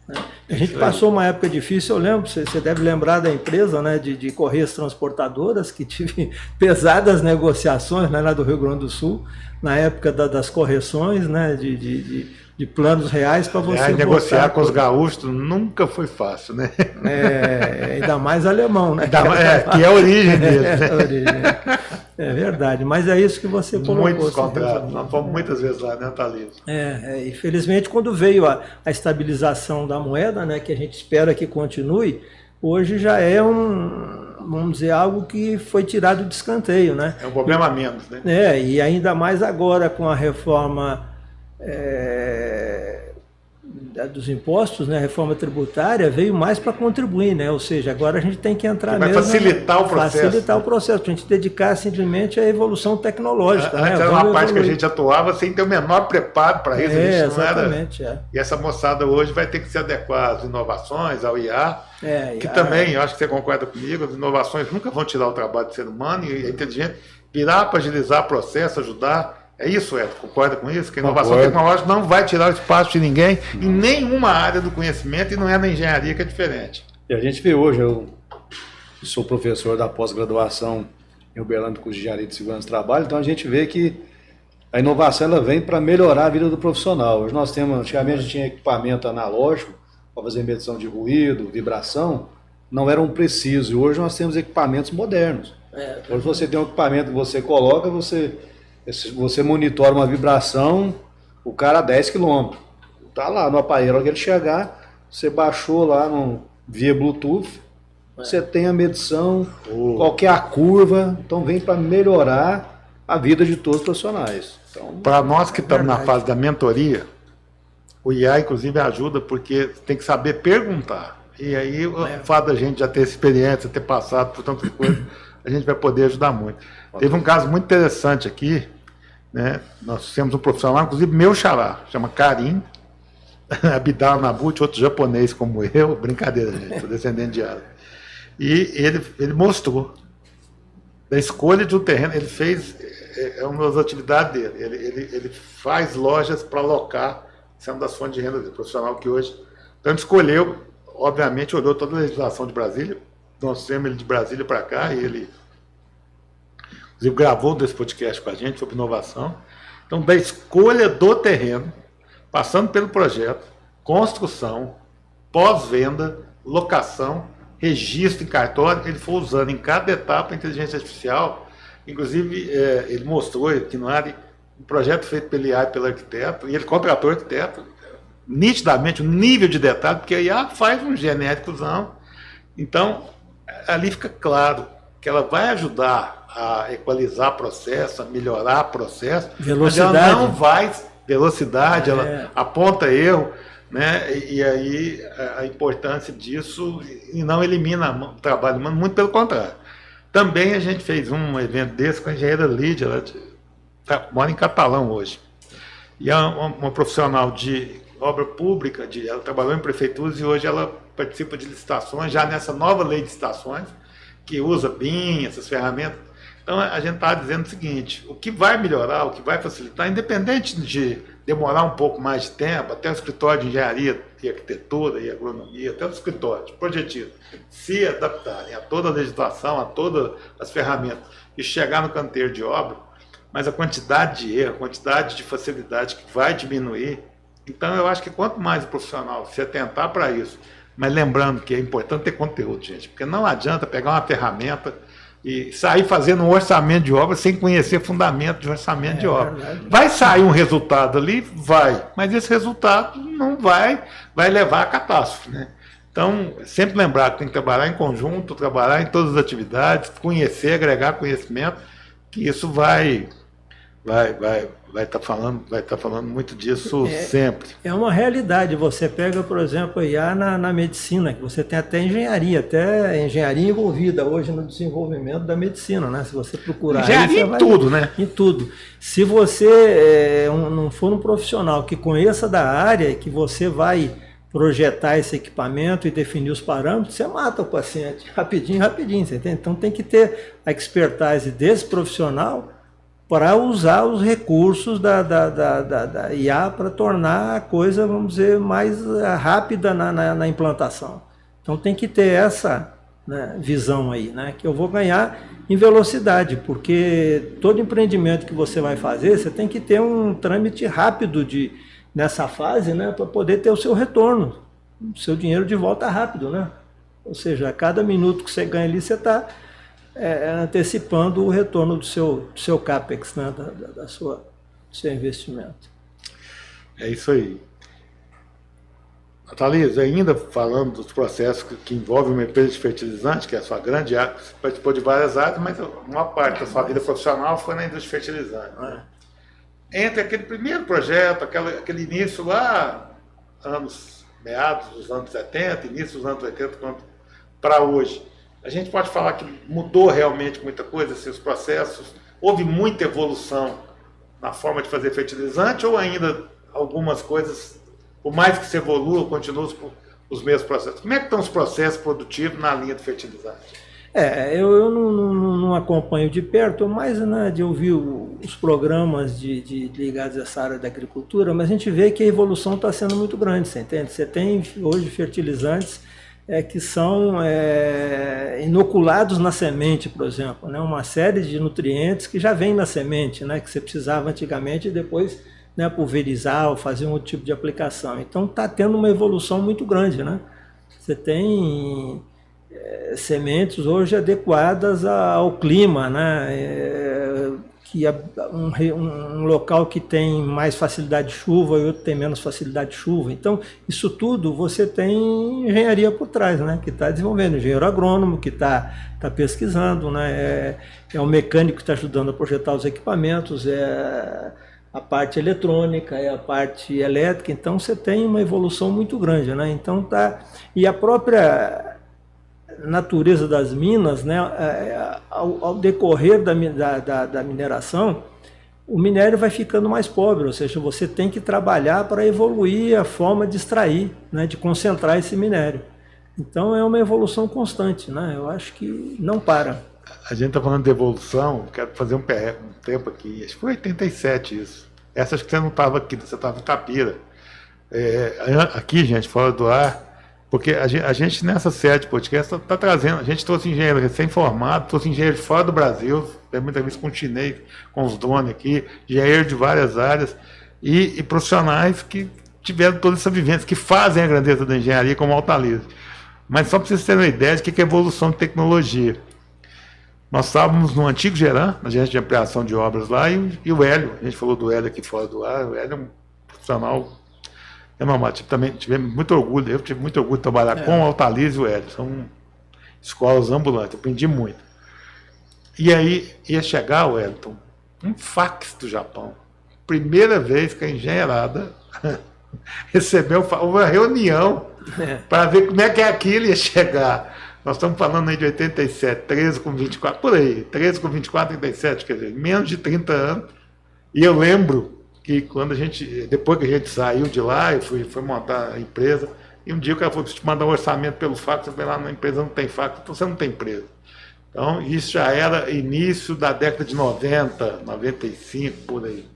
Né? A gente passou uma época difícil, eu lembro, você deve lembrar da empresa, né, de Correias Transportadoras, que tive pesadas negociações, né, lá do Rio Grande do Sul, na época das correções, né, de planos reais para você negociar com os gaúchos nunca foi fácil, né? Ainda mais alemão, né? Que é a origem deles. Né? É verdade, mas é isso que você colocou. Muitos contratos, nós fomos muitas vezes lá, né, Thalys? Infelizmente, quando veio a estabilização da moeda, né, que a gente espera que continue, hoje já é vamos dizer, algo que foi tirado de escanteio, né? É um problema a menos, né? E ainda mais agora com a reforma dos impostos, né, a reforma tributária veio mais para contribuir, né? Ou seja, agora a gente tem que entrar mesmo... Vai facilitar o processo. Facilitar o processo, para a gente dedicar simplesmente à evolução tecnológica. Antes era uma parte que a gente atuava sem ter o menor preparo para isso. Exatamente. E essa moçada hoje vai ter que se adequar às inovações, ao IA, que também, eu acho que você concorda comigo, as inovações nunca vão tirar o trabalho do ser humano e é inteligente virar para agilizar o processo, ajudar. É isso, Edson, concorda com isso? Que a inovação tecnológica não vai tirar o espaço de ninguém em nenhuma área do conhecimento e não é na engenharia que é diferente. E a gente vê hoje, eu sou professor da pós-graduação em Uberlândia, curso de Engenharia de Segurança do Trabalho, então a gente vê que a inovação ela vem para melhorar a vida do profissional. Hoje nós temos, antigamente a gente tinha equipamento analógico para fazer medição de ruído, vibração, não eram precisos. E hoje nós temos equipamentos modernos. Hoje você tem um equipamento que você coloca, você monitora uma vibração, o cara a 10 km. Está lá no aparelho, que ele chegar, você baixou lá via Bluetooth, você tem a medição, qual que é a curva, então vem para melhorar a vida de todos os profissionais. Então, Para nós que estamos na verdade. fase da mentoria, o IA, inclusive, ajuda, porque tem que saber perguntar. E aí, o fato da gente já ter experiência, ter passado por tantas coisas, a gente vai poder ajudar muito. Teve um caso muito interessante aqui, né? Nós temos um profissional, inclusive meu xará, chama Karim Abdal Nabut, outro japonês como eu, brincadeira, gente, sou descendente de árabe. E ele mostrou da escolha de um terreno, ele fez, é uma das atividades dele, ele faz lojas para alocar, isso é uma das fontes de renda dele, profissional que hoje, então ele escolheu, obviamente olhou toda a legislação de Brasília, nós temos ele de Brasília para cá, e ele inclusive gravou desse podcast com a gente sobre inovação. Então, da escolha do terreno, passando pelo projeto, construção, pós-venda, locação, registro em cartório, ele foi usando em cada etapa a inteligência artificial. Inclusive, ele mostrou que no área um projeto feito pelo IA e pelo arquiteto, e ele contratou o arquiteto, nitidamente, o nível de detalhe, porque a IA faz um genéricozão. Então, ali fica claro que ela vai ajudar a equalizar processo, a melhorar processo, Velocidade. mas ela não vai, velocidade, ela aponta erro, né? E aí a importância disso, e não elimina o trabalho humano, muito pelo contrário. Também a gente fez um evento desse com a engenheira Lídia, ela mora em Catalão hoje, e é uma profissional de obra pública, ela trabalhou em prefeituras e hoje ela participa de licitações, já nessa nova lei de licitações, que usa BIM, essas ferramentas. Então, a gente está dizendo o seguinte, o que vai melhorar, o que vai facilitar, independente de demorar um pouco mais de tempo, até o escritório de engenharia e arquitetura e agronomia, até o escritório de projetismo, se adaptarem a toda a legislação, a todas as ferramentas e chegar no canteiro de obra, mas a quantidade de erro, a quantidade de facilidade que vai diminuir. Então, eu acho que quanto mais o profissional se atentar para isso, mas lembrando que é importante ter conteúdo, gente, porque não adianta pegar uma ferramenta e sair fazendo um orçamento de obra sem conhecer fundamento de orçamento de obra. Verdade. Vai sair um resultado ali? Vai, mas esse resultado não vai levar à catástrofe, né? Então, sempre lembrar que tem que trabalhar em conjunto, trabalhar em todas as atividades, conhecer, agregar conhecimento, que isso vai estar falando muito disso sempre. É uma realidade. Você pega, por exemplo, a IA na medicina, que você tem até engenharia envolvida hoje no desenvolvimento da medicina, né? Se você procurar Engenharia aí, em tudo, né? Em tudo. Se você não for um profissional que conheça da área e que você vai projetar esse equipamento e definir os parâmetros, você mata o paciente rapidinho, você entende? Então tem que ter a expertise desse profissional para usar os recursos da IA para tornar a coisa, vamos dizer, mais rápida na implantação. Então tem que ter essa, né, visão aí, né, que eu vou ganhar em velocidade, porque todo empreendimento que você vai fazer, você tem que ter um trâmite rápido nessa fase, né, para poder ter o seu retorno, o seu dinheiro de volta rápido, né? Ou seja, a cada minuto que você ganha ali, você está antecipando o retorno do seu CAPEX, né, do seu investimento. É isso aí. Thalys, ainda falando dos processos que envolvem uma empresa de fertilizante, que é a sua grande área, você participou de várias áreas, mas uma parte da sua vida profissional foi na indústria de fertilizante. Né? Entre aquele primeiro projeto, aquele início lá, meados dos anos 70, início dos anos 80, para hoje, a gente pode falar que mudou realmente muita coisa, assim, os processos, houve muita evolução na forma de fazer fertilizante, ou ainda algumas coisas, por mais que se evolua, continuam os mesmos processos? Como é que estão os processos produtivos na linha de fertilizante? Eu não acompanho de perto, mas, né, de ouvir os programas ligados a essa área da agricultura, mas a gente vê que a evolução está sendo muito grande, você entende? Você tem hoje fertilizantes que são inoculados na semente, por exemplo, né? Uma série de nutrientes que já vem na semente, né? Que você precisava antigamente e depois, né, pulverizar ou fazer um outro tipo de aplicação. Então está tendo uma evolução muito grande, né? Você tem sementes hoje adequadas ao clima, né? que um local que tem mais facilidade de chuva e outro tem menos facilidade de chuva. Então, isso tudo você tem engenharia por trás, né? Que está desenvolvendo, engenheiro agrônomo que está pesquisando, né? É o mecânico que está ajudando a projetar os equipamentos, é a parte eletrônica, é a parte elétrica. Então, você tem uma evolução muito grande, né? Então, e a própria natureza das minas, né, ao decorrer da mineração, o minério vai ficando mais pobre, ou seja, você tem que trabalhar para evoluir a forma de extrair, né, de concentrar esse minério. Então é uma evolução constante, né? Eu acho que não para. A gente está falando de evolução, quero fazer um tempo aqui, acho que foi 87 isso. Essa acho que você não estava aqui, você estava em Itapira. Aqui, gente, fora do ar, porque a gente nessa série de podcast está trazendo, a gente trouxe engenheiro recém-formado, trouxe engenheiro de fora do Brasil, tem muita vez com o chinês, com os donos aqui, engenheiro de várias áreas e profissionais que tiveram toda essa vivência, que fazem a grandeza da engenharia como Altalize. Mas só para vocês terem uma ideia de que é evolução de tecnologia. Nós estávamos no antigo Geran, na agência de ampliação de obras lá, e o Hélio, a gente falou do Hélio aqui fora do ar, o Hélio é um profissional. É normal, também tivemos muito orgulho, eu tive muito orgulho de trabalhar com o Altalize e o Hélio, são escolas ambulantes, eu aprendi muito. E aí ia chegar o Wellington, um fax do Japão, primeira vez que a engenheirada recebeu uma reunião para ver como é que aquilo ia chegar. Nós estamos falando aí de 87, 13 com 24, por aí, 13 com 24, 37, quer dizer, menos de 30 anos, e eu lembro que quando depois que a gente saiu de lá, eu fui montar a empresa, e um dia o cara falou, preciso te mandar um orçamento pelo fax, eu falei, lá na empresa não tem fax, então você não tem empresa. Então, isso já era início da década de 90, 95, por aí.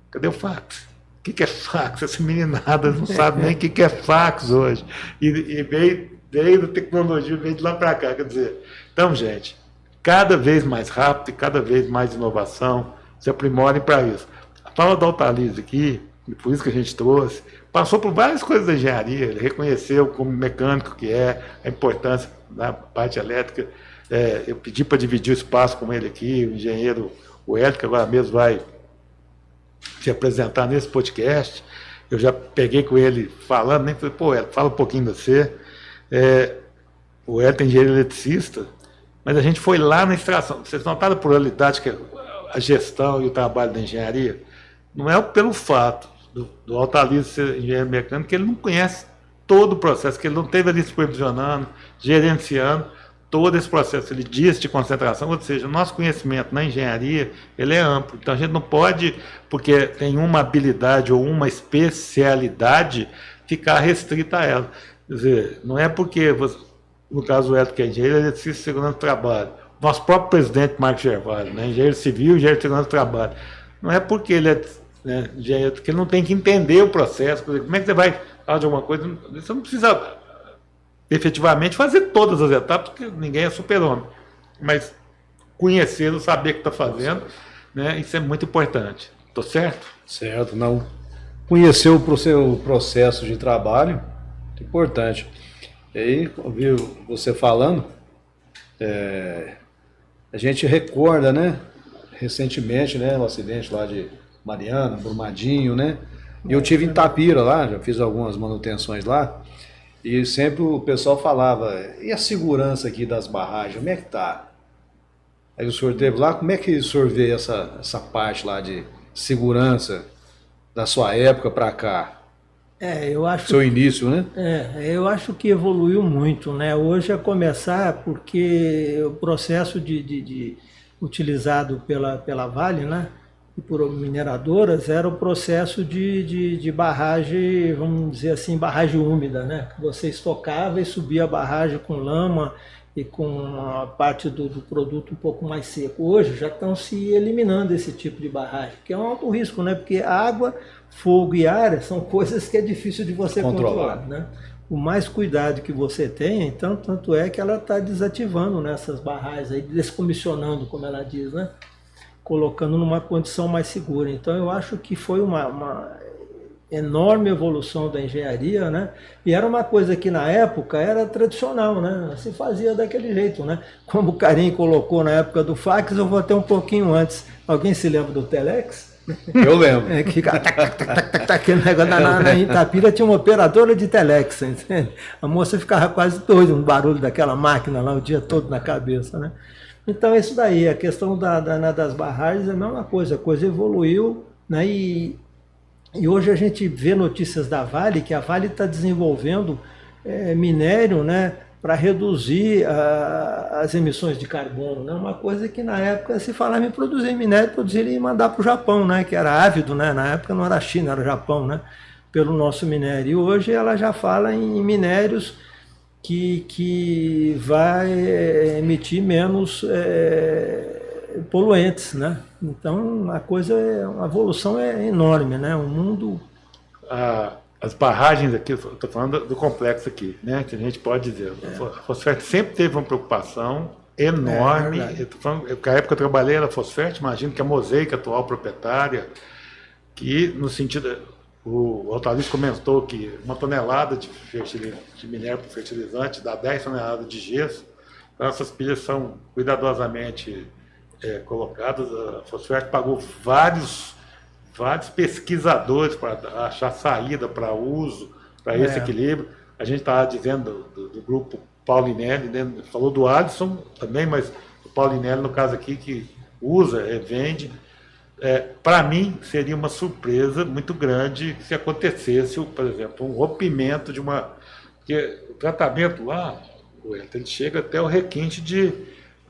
Cadê o fax? O que é fax? Essa meninada não sabe nem o que é fax hoje. E veio da tecnologia, veio de lá para cá, quer dizer. Então, gente, cada vez mais rápido e cada vez mais inovação, se aprimorem para isso. Fala da Altalize aqui, e por isso que a gente trouxe, passou por várias coisas da engenharia, ele reconheceu como mecânico que é, a importância da parte elétrica. Eu pedi para dividir o espaço com ele aqui, o engenheiro, o Hélio, que agora mesmo vai se apresentar nesse podcast. Eu já peguei com ele falando, nem falei, pô, Hélio, fala um pouquinho de você. O Hélio tem engenheiro eletricista, mas a gente foi lá na extração. Vocês notaram a pluralidade que a gestão e o trabalho da engenharia? Não é pelo fato do Altalize ser engenheiro mecânico que ele não conhece todo o processo, que ele não esteve ali supervisionando, gerenciando todo esse processo de concentração, ou seja, o nosso conhecimento na engenharia, ele é amplo. Então a gente não pode, porque tem uma habilidade ou uma especialidade, ficar restrita a ela. Quer dizer, não é porque, no caso do Hélio, que é engenheiro eletricista de segurança do trabalho, nosso próprio presidente Marcos Gervásio, né, engenheiro civil e engenheiro de segurança do trabalho, não é porque ele é engenheiro, porque ele não tem que entender o processo. Como é que você vai falar de alguma coisa? Você não precisa efetivamente fazer todas as etapas, porque ninguém é super-homem, mas conhecê-lo, saber o que está fazendo, né, isso é muito importante. Estou certo? Certo, não. Conhecer o seu processo de trabalho é importante. E aí, ouvi você falando, a gente recorda, né, recentemente, né, o acidente lá de Mariana, Brumadinho, né, e eu tive em Itapira lá, já fiz algumas manutenções lá, e sempre o pessoal falava, e a segurança aqui das barragens, como é que tá? Aí o senhor esteve lá, como é que o senhor vê essa parte lá de segurança da sua época para cá? Eu acho Seu início, né? Eu acho que evoluiu muito, né? Hoje a começar porque o processo utilizado pela Vale, né, e por mineradoras, era o processo de barragem, vamos dizer assim, barragem úmida, né? Você estocava e subia a barragem com lama e com a parte do produto um pouco mais seco. Hoje já estão se eliminando esse tipo de barragem, que é um alto risco, né? Porque água, fogo e ar são coisas que é difícil de você controlar, né? O mais cuidado que você tem, então, tanto é que ela está desativando nessas barragens, aí, descomissionando, como ela diz, né? Colocando numa condição mais segura. Então eu acho que foi enorme evolução da engenharia, né? E era uma coisa que na época era tradicional, né? Se fazia daquele jeito, né? Como o Carim colocou na época do fax, eu vou até um pouquinho antes. Alguém se lembra do Telex? Eu lembro. Que fica aquele negócio na Itapira tinha uma operadora de Telex, entende? A moça ficava quase doida no barulho daquela máquina lá o dia todo na cabeça, né? Então é isso daí, a questão das barragens é a mesma coisa, a coisa evoluiu, né? E hoje a gente vê notícias da Vale, que a Vale está desenvolvendo minério, né, para reduzir as emissões de carbono, né? Uma coisa que na época se falava em produzir minério, produzir e mandar para o Japão, né, que era ávido, né? Na época não era a China, era o Japão, né, pelo nosso minério. E hoje ela já fala em minérios que vai emitir menos poluentes, né? Então a a evolução é enorme, né? O mundo... As barragens aqui, eu estou falando do complexo aqui, né? Que a gente pode dizer. A Fosfert sempre teve uma preocupação enorme. Eu tô falando, na época eu trabalhei na Fosfert, imagino que a Mosaic, atual proprietária, que no sentido... O Altarice comentou que 1 tonelada de minério para fertilizante dá 10 toneladas de gesso. Então essas pilhas são cuidadosamente colocadas. A Fosfert pagou vários pesquisadores para achar saída para uso, para esse equilíbrio. A gente estava dizendo do grupo Paulinelli, né? Falou do Alisson também, mas o Paulinelli, no caso aqui, que usa, vende. Para mim, seria uma surpresa muito grande se acontecesse, por exemplo, um rompimento de uma... Porque o tratamento lá, ele chega até o requinte de...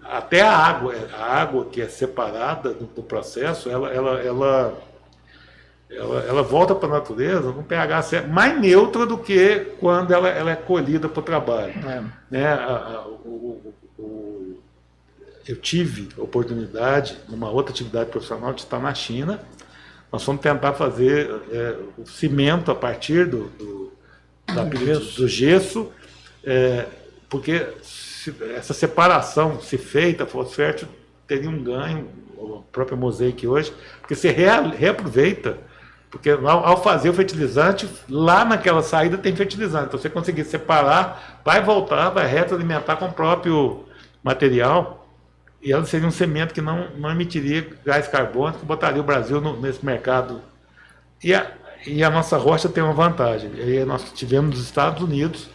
Até a água que é separada do processo, ela volta para a natureza com pH mais neutro do que quando ela é colhida para o trabalho. Né? Eu tive a oportunidade, numa outra atividade profissional, de estar na China. Nós fomos tentar fazer o cimento a partir do gesso, porque essa separação, se feita, a Fosfert teria um ganho, a própria Mosaic hoje, porque você reaproveita, porque ao fazer o fertilizante, lá naquela saída tem fertilizante, então você conseguir separar, vai voltar, vai retroalimentar com o próprio material, e ela seria um cimento que não emitiria gás carbônico, que botaria o Brasil nesse mercado. E a nossa rocha tem uma vantagem. E nós tivemos nos Estados Unidos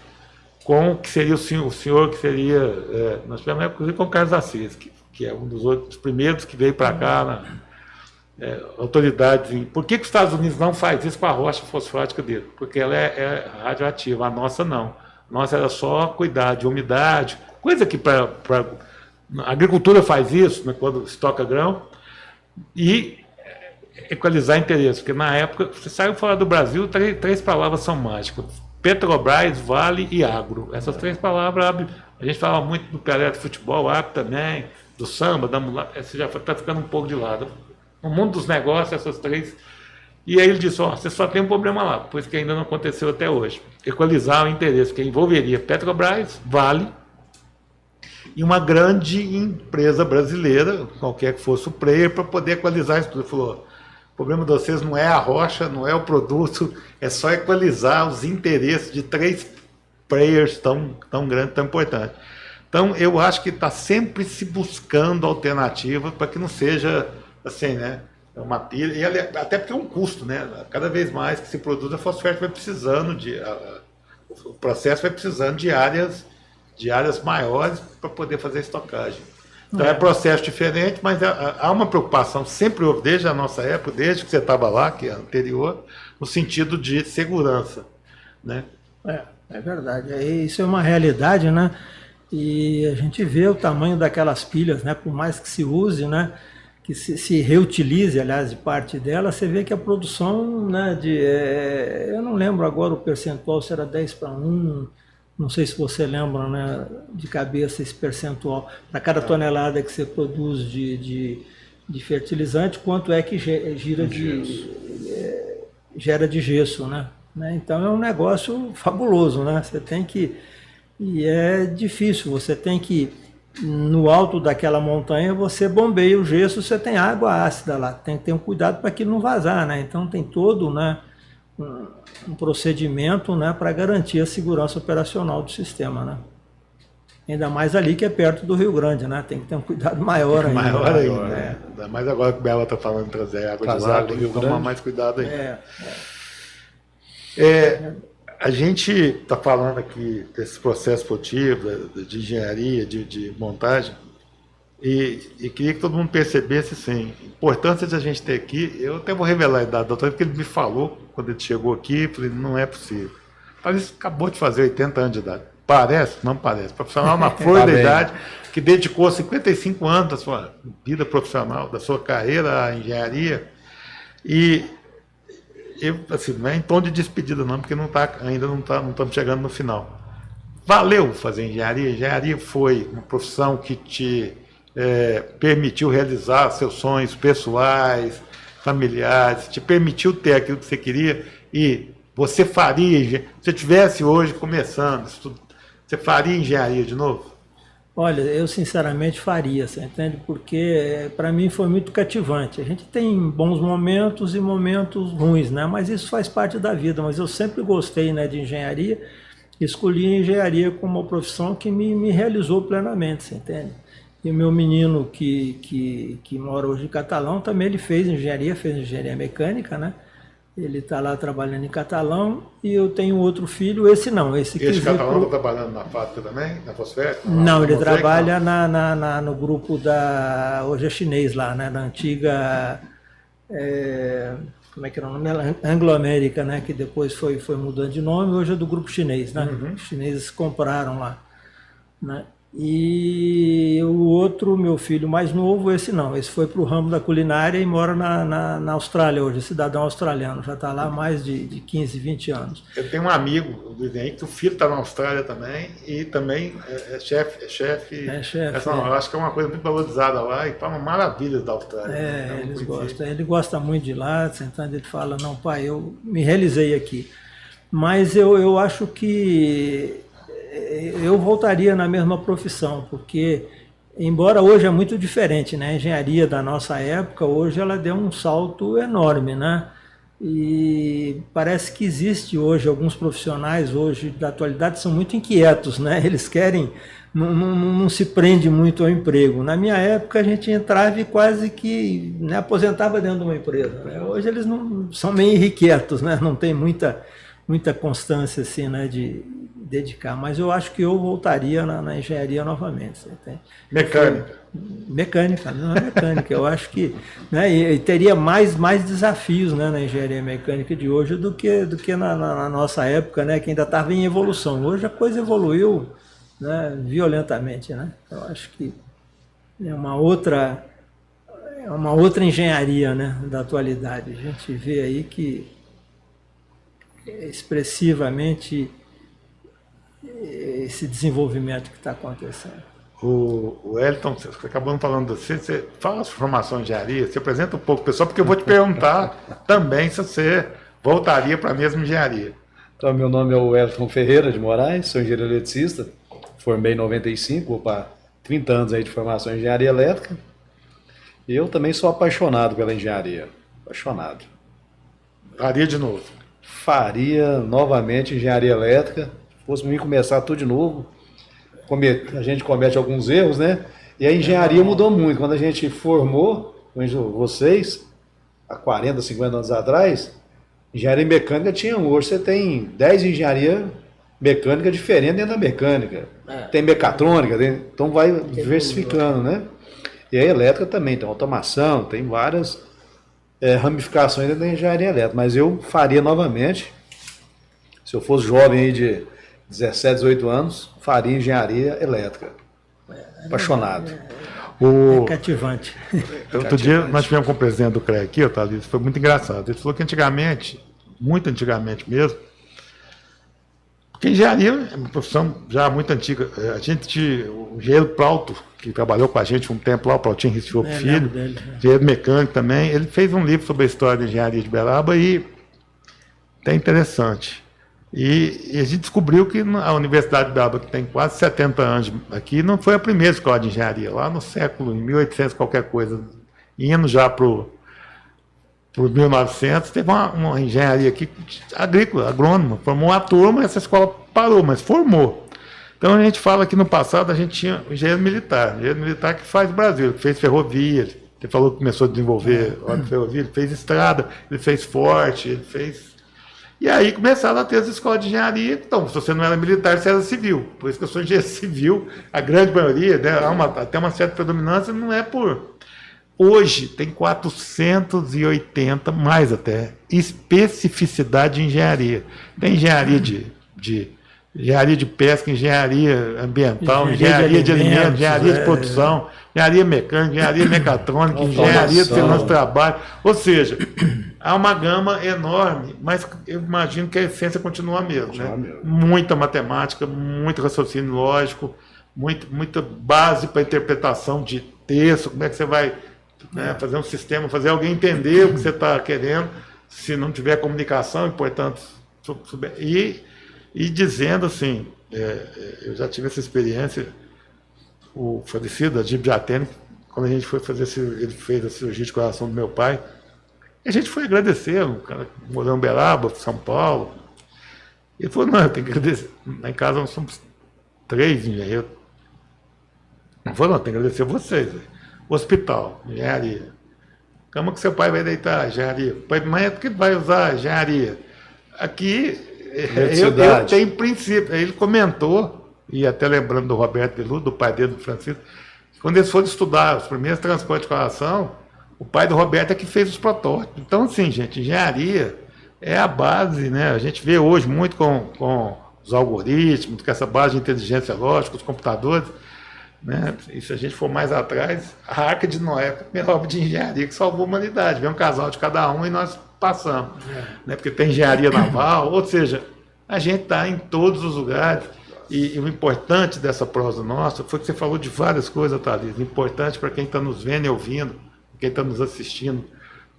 com o que seria o senhor que seria... nós tivemos, inclusive, com o Carlos Assis, que é um dos primeiros que veio para cá, autoridades. Por que os Estados Unidos não faz isso com a rocha fosfática dele? Porque ela é radioativa, a nossa não. A nossa era só cuidar de umidade, coisa que a agricultura faz isso, né, quando estoca grão, e equalizar interesse, porque na época, você saiu falar do Brasil, três palavras são mágicas: Petrobras, Vale e Agro. Essas 3 palavras abrem. A gente fala muito do Pelé, do futebol, agro também, do samba, da mulata, você já está ficando um pouco de lado. No mundo dos negócios, essas 3. E aí ele disse: você só tem um problema lá, pois que ainda não aconteceu até hoje. Equalizar o interesse, que envolveria Petrobras, Vale e uma grande empresa brasileira, qualquer que fosse o player, para poder equalizar isso tudo. Ele falou: o problema de vocês não é a rocha, não é o produto, é só equalizar os interesses de 3 players tão grandes, tão importantes. Então, eu acho que está sempre se buscando alternativas para que não seja assim, né? Uma pilha, e até porque é um custo, né? Cada vez mais que se produz, a Fosfert vai precisando o processo vai precisando de áreas maiores para poder fazer estocagem. Então é processo diferente, mas há uma preocupação, sempre houve, desde a nossa época, desde que você estava lá, que é anterior, no sentido de segurança, né? É verdade, isso é uma realidade, né? E a gente vê o tamanho daquelas pilhas, né? Por mais que se use, né? Que se reutilize, aliás, de parte dela, você vê que a produção, né? Eu não lembro agora o percentual, se era 10:1, não sei se você lembra, né, de cabeça esse percentual, para cada tonelada que você produz de fertilizante, quanto é que gera de gesso, né? Então é um negócio fabuloso, né? Você tem que... E é difícil, você tem que... No alto daquela montanha, você bombeia o gesso, você tem água ácida lá, tem que ter um cuidado para aquilo não vazar, né? Então tem todo, né, um procedimento, né, para garantir a segurança operacional do sistema, né? Ainda mais ali que é perto do Rio Grande, né? Tem que ter um cuidado maior ainda. Maior ainda, né? né? Ainda mais agora que o Bela está falando em trazer água de Trazer lá, água tem do que Rio tomar Grande. mais cuidado ainda. É. A gente está falando aqui desse processo produtivo, de engenharia, de montagem, e queria que todo mundo percebesse, assim, a importância de a gente ter aqui. Eu até vou revelar a idade do doutor, porque ele me falou, quando ele chegou aqui, eu falei, não é possível. Parece que acabou de fazer 80 anos de idade. Parece? Não parece. Profissional na flor da idade, que dedicou 55 anos da sua vida profissional, da sua carreira à engenharia. E eu, assim, não é em tom de despedida não, porque ainda não estamos chegando no final. Valeu fazer engenharia? Engenharia foi uma profissão que te permitiu realizar seus sonhos pessoais, familiares, te permitiu ter aquilo que você queria e você faria, se você estivesse hoje começando, você faria engenharia de novo? Olha, eu sinceramente faria, você entende? Porque para mim foi muito cativante. A gente tem bons momentos e momentos ruins, né? Mas isso faz parte da vida. Mas eu sempre gostei, né, de engenharia, escolhi a engenharia como uma profissão que me realizou plenamente, você entende? E o meu menino que mora hoje em Catalão também ele fez engenharia mecânica, né? Ele está lá trabalhando em Catalão e eu tenho outro filho, esse não. Esse Catalão está trabalhando na fábrica também, na Fosférica? Não, ele trabalha no grupo da... Hoje é chinês lá, né? Da antiga... como é que era o nome? Anglo-América, né? Que depois foi mudando de nome, hoje é do grupo chinês, né? Uhum. Os chineses compraram lá, né? E o outro, meu filho mais novo, esse não, esse foi para o ramo da culinária e mora na Austrália hoje, cidadão australiano, já está lá há mais de 15, 20 anos. Eu tenho um amigo do Idenho, que o filho está na Austrália também, e também é chefe. Eu acho que é uma coisa muito valorizada lá e fala maravilhas da Austrália. Eles gostam, ele gosta muito de lá, sentando ele fala, não pai, eu me realizei aqui. Mas eu acho que eu voltaria na mesma profissão, porque, embora hoje é muito diferente, né? A engenharia da nossa época, hoje ela deu um salto enorme, né? E parece que existe hoje, alguns profissionais hoje da atualidade são muito inquietos, né? Eles querem, não se prende muito ao emprego. Na minha época a gente entrava e quase que, né, aposentava dentro de uma empresa, né? Hoje eles não são meio irrequietos, né? Não tem muita constância assim, né, de dedicar, mas eu acho que eu voltaria na engenharia novamente. Você tem. Mecânica, não é mecânica. Eu acho que, né, e teria mais desafios, né, na engenharia mecânica de hoje do que na nossa época, né, que ainda estava em evolução. Hoje a coisa evoluiu, né, violentamente, né? Eu acho que é uma outra engenharia, né, da atualidade. A gente vê aí que expressivamente esse desenvolvimento que está acontecendo. O Elton, você acabou falando de você fala sua formação em engenharia, você apresenta um pouco o pessoal, porque eu vou te perguntar também se você voltaria para a mesma engenharia. Então, meu nome é o Elton Ferreira de Moraes, sou engenheiro eletricista, formei em 95, vou para 30 anos aí de formação em engenharia elétrica, e eu também sou apaixonado pela engenharia, apaixonado. Faria de novo? Faria novamente engenharia elétrica, fosse me começar tudo de novo. A gente comete alguns erros, né? E a engenharia mudou muito. Quando a gente formou, vocês, há 40, 50 anos atrás, engenharia mecânica tinha, hoje você tem 10 engenharia mecânica diferentes dentro da mecânica. Tem mecatrônica, então vai diversificando, né? E a elétrica também, tem automação, tem várias ramificações dentro da engenharia elétrica. Mas eu faria novamente, se eu fosse jovem aí de 17, 18 anos, faria engenharia elétrica. Apaixonado. É cativante. Outro dia nós tivemos com o presidente do CREA aqui, Otávio, foi muito engraçado. Ele falou que antigamente, muito antigamente mesmo, porque engenharia é uma profissão já muito antiga. O engenheiro Plauto, que trabalhou com a gente um tempo lá, o Plautinho Ricciolo Filho, engenheiro mecânico também, ele fez um livro sobre a história da engenharia de Beraba e é interessante. E a gente descobriu que a Universidade de Beraba, que tem quase 70 anos aqui, não foi a primeira escola de engenharia. Lá no século, em 1800 qualquer coisa, indo já para por 1900, teve uma engenharia aqui agrícola, agrônoma, formou uma turma, essa escola parou, mas formou. Então a gente fala que no passado a gente tinha o engenheiro militar que faz o Brasil, que fez ferrovia, ele falou que começou a desenvolver ferrovia, ele fez estrada, ele fez forte, ele fez... E aí começaram a ter as escolas de engenharia. Então, se você não era militar, você era civil. Por isso que eu sou engenheiro civil, a grande maioria, né, até uma certa predominância, não é por... Hoje tem 480, mais até, especificidade de engenharia. Tem engenharia engenharia de pesca, engenharia ambiental, engenharia de alimentos, engenharia de produção, engenharia mecânica, engenharia mecatrônica, engenharia de segurança do trabalho. Ou seja, há uma gama enorme, mas eu imagino que a essência continua a mesma. Né? Muita matemática, muito raciocínio lógico, muita base para interpretação de texto, como é que você vai... Né, fazer um sistema, fazer alguém entender o que você está querendo, se não tiver comunicação, e, portanto, e dizendo assim, eu já tive essa experiência, o falecido Adib Jatene, quando a gente foi fazer, ele fez a cirurgia de coração do meu pai, a gente foi agradecer, um cara que morou em Uberaba, São Paulo, ele falou, não, eu tenho que agradecer, lá em casa nós somos 3 engenheiros, ele falou, não, eu tenho que agradecer vocês, hospital, engenharia. Cama que seu pai vai deitar, engenharia. Mas é que vai usar engenharia. Aqui, eu tenho princípio. Ele comentou, e até lembrando do Roberto Veludo, do pai dele, do Francisco, quando eles foram estudar os primeiros transportes de coração, o pai do Roberto é que fez os protótipos. Então, assim, gente, engenharia é a base, né? A gente vê hoje muito com os algoritmos, com essa base de inteligência lógica, os computadores. Né? E se a gente for mais atrás, a Arca de Noé foi a primeira obra de engenharia que salvou a humanidade. Veio um casal de cada um e nós passamos. Né? Porque tem engenharia naval, ou seja, a gente está em todos os lugares. E o importante dessa prosa nossa foi que você falou de várias coisas, Thalys. Importante para quem está nos vendo e ouvindo, quem está nos assistindo.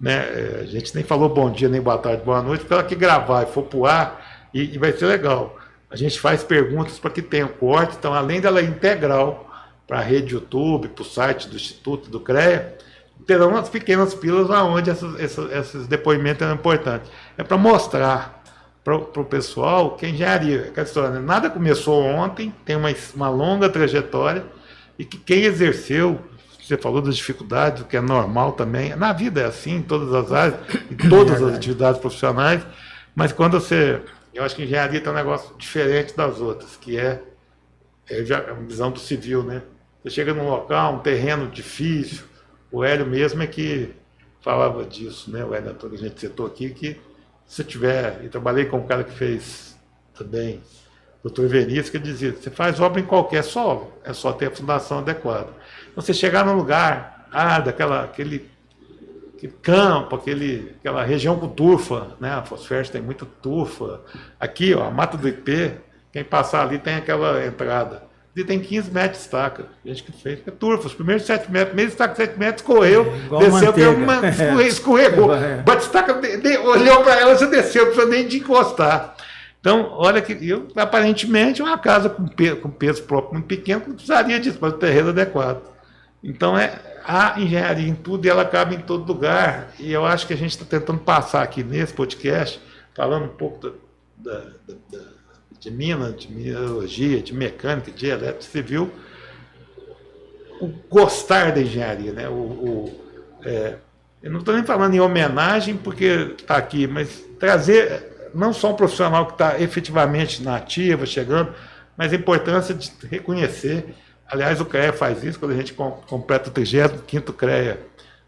Né? A gente nem falou bom dia, nem boa tarde, boa noite, porque ela que gravar e for para o ar, e vai ser legal. A gente faz perguntas para que tenha corte, então além dela integral, para a rede YouTube, para o site do Instituto, do CREA, terão umas pequenas pílulas onde esses depoimentos são importantes. É para mostrar para o pessoal que a engenharia, aquela história, né? Nada começou ontem, tem uma longa trajetória, e que quem exerceu, você falou das dificuldades, o que é normal também, na vida é assim, em todas as áreas, em todas as atividades profissionais, mas quando eu acho que a engenharia tem um negócio diferente das outras, que é a visão do civil, né? Você chega num local, um terreno difícil, o Hélio mesmo é que falava disso, né? O Hélio Antônio, que a gente citou aqui, que se tiver, e trabalhei com um cara que fez também, o doutor Vinícius, que dizia, você faz obra em qualquer solo, é só ter a fundação adequada. Então, você chegar num lugar, aquele campo, aquela região com turfa, né? A Fosfértil tem muita turfa. Aqui, ó, a Mata do Ipê, quem passar ali tem aquela entrada. Ali tem 15 metros de estaca. A gente que fez, é turfa. Os primeiros 7 metros, primeiro estaca 7 metros, correu, desceu, escorregou. Bate-estaca, olhou para ela, você desceu, não precisa nem de encostar. Então, olha que aparentemente é uma casa com peso próprio muito pequeno, que não precisaria disso, mas o terreno adequado. Então, há engenharia em tudo e ela cabe em todo lugar. E eu acho que a gente está tentando passar aqui nesse podcast, falando um pouco de Minas, de mineralogia, de mecânica, de elétrica civil, o gostar da engenharia, né? Eu não estou nem falando em homenagem porque está aqui, mas trazer não só um profissional que está efetivamente na ativa, chegando, mas a importância de reconhecer. Aliás, o CREA faz isso, quando a gente completa o 35º CREA,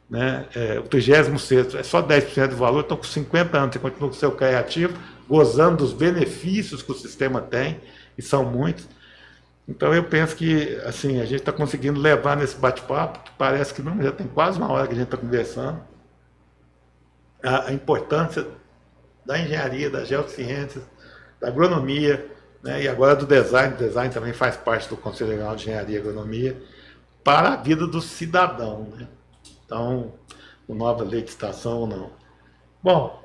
né? O 36º, é só 10% do valor, então com 50 anos você continua com o seu CREA ativo, gozando dos benefícios que o sistema tem, e são muitos. Então eu penso que assim, a gente está conseguindo levar nesse bate-papo, que parece que não, já tem quase uma hora que a gente está conversando, a importância da engenharia, das geociências, da agronomia, né, e agora do design. O design também faz parte do Conselho Regional de Engenharia e Agronomia, para a vida do cidadão. Né? Então, com nova lei de estação ou não. Bom,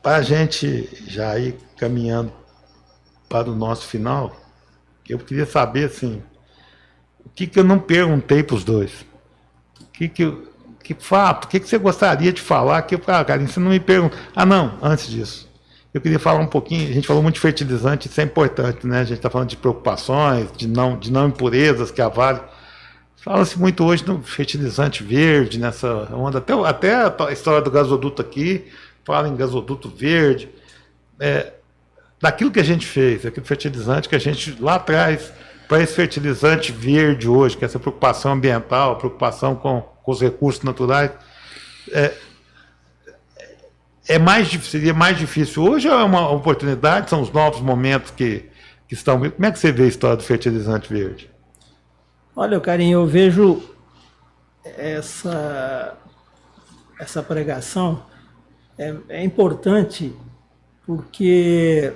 para a gente já ir caminhando para o nosso final, eu queria saber assim, o que eu não perguntei para os dois. que fato, o que você gostaria de falar? Que, Carlinhos, você não me pergunta. Ah, não, antes disso. Eu queria falar um pouquinho, a gente falou muito de fertilizante, isso é importante, né? A gente está falando de preocupações, de não impurezas que a Vale. Fala-se muito hoje no fertilizante verde, nessa onda, até a história do gasoduto aqui, fala em gasoduto verde. Daquilo que a gente fez, aquele fertilizante que a gente lá atrás, para esse fertilizante verde hoje, que é essa preocupação ambiental, preocupação com os recursos naturais, seria mais difícil hoje ou é uma oportunidade? São os novos momentos que estão. Como é que você vê a história do fertilizante verde? Olha, Carinho, eu vejo essa pregação é importante porque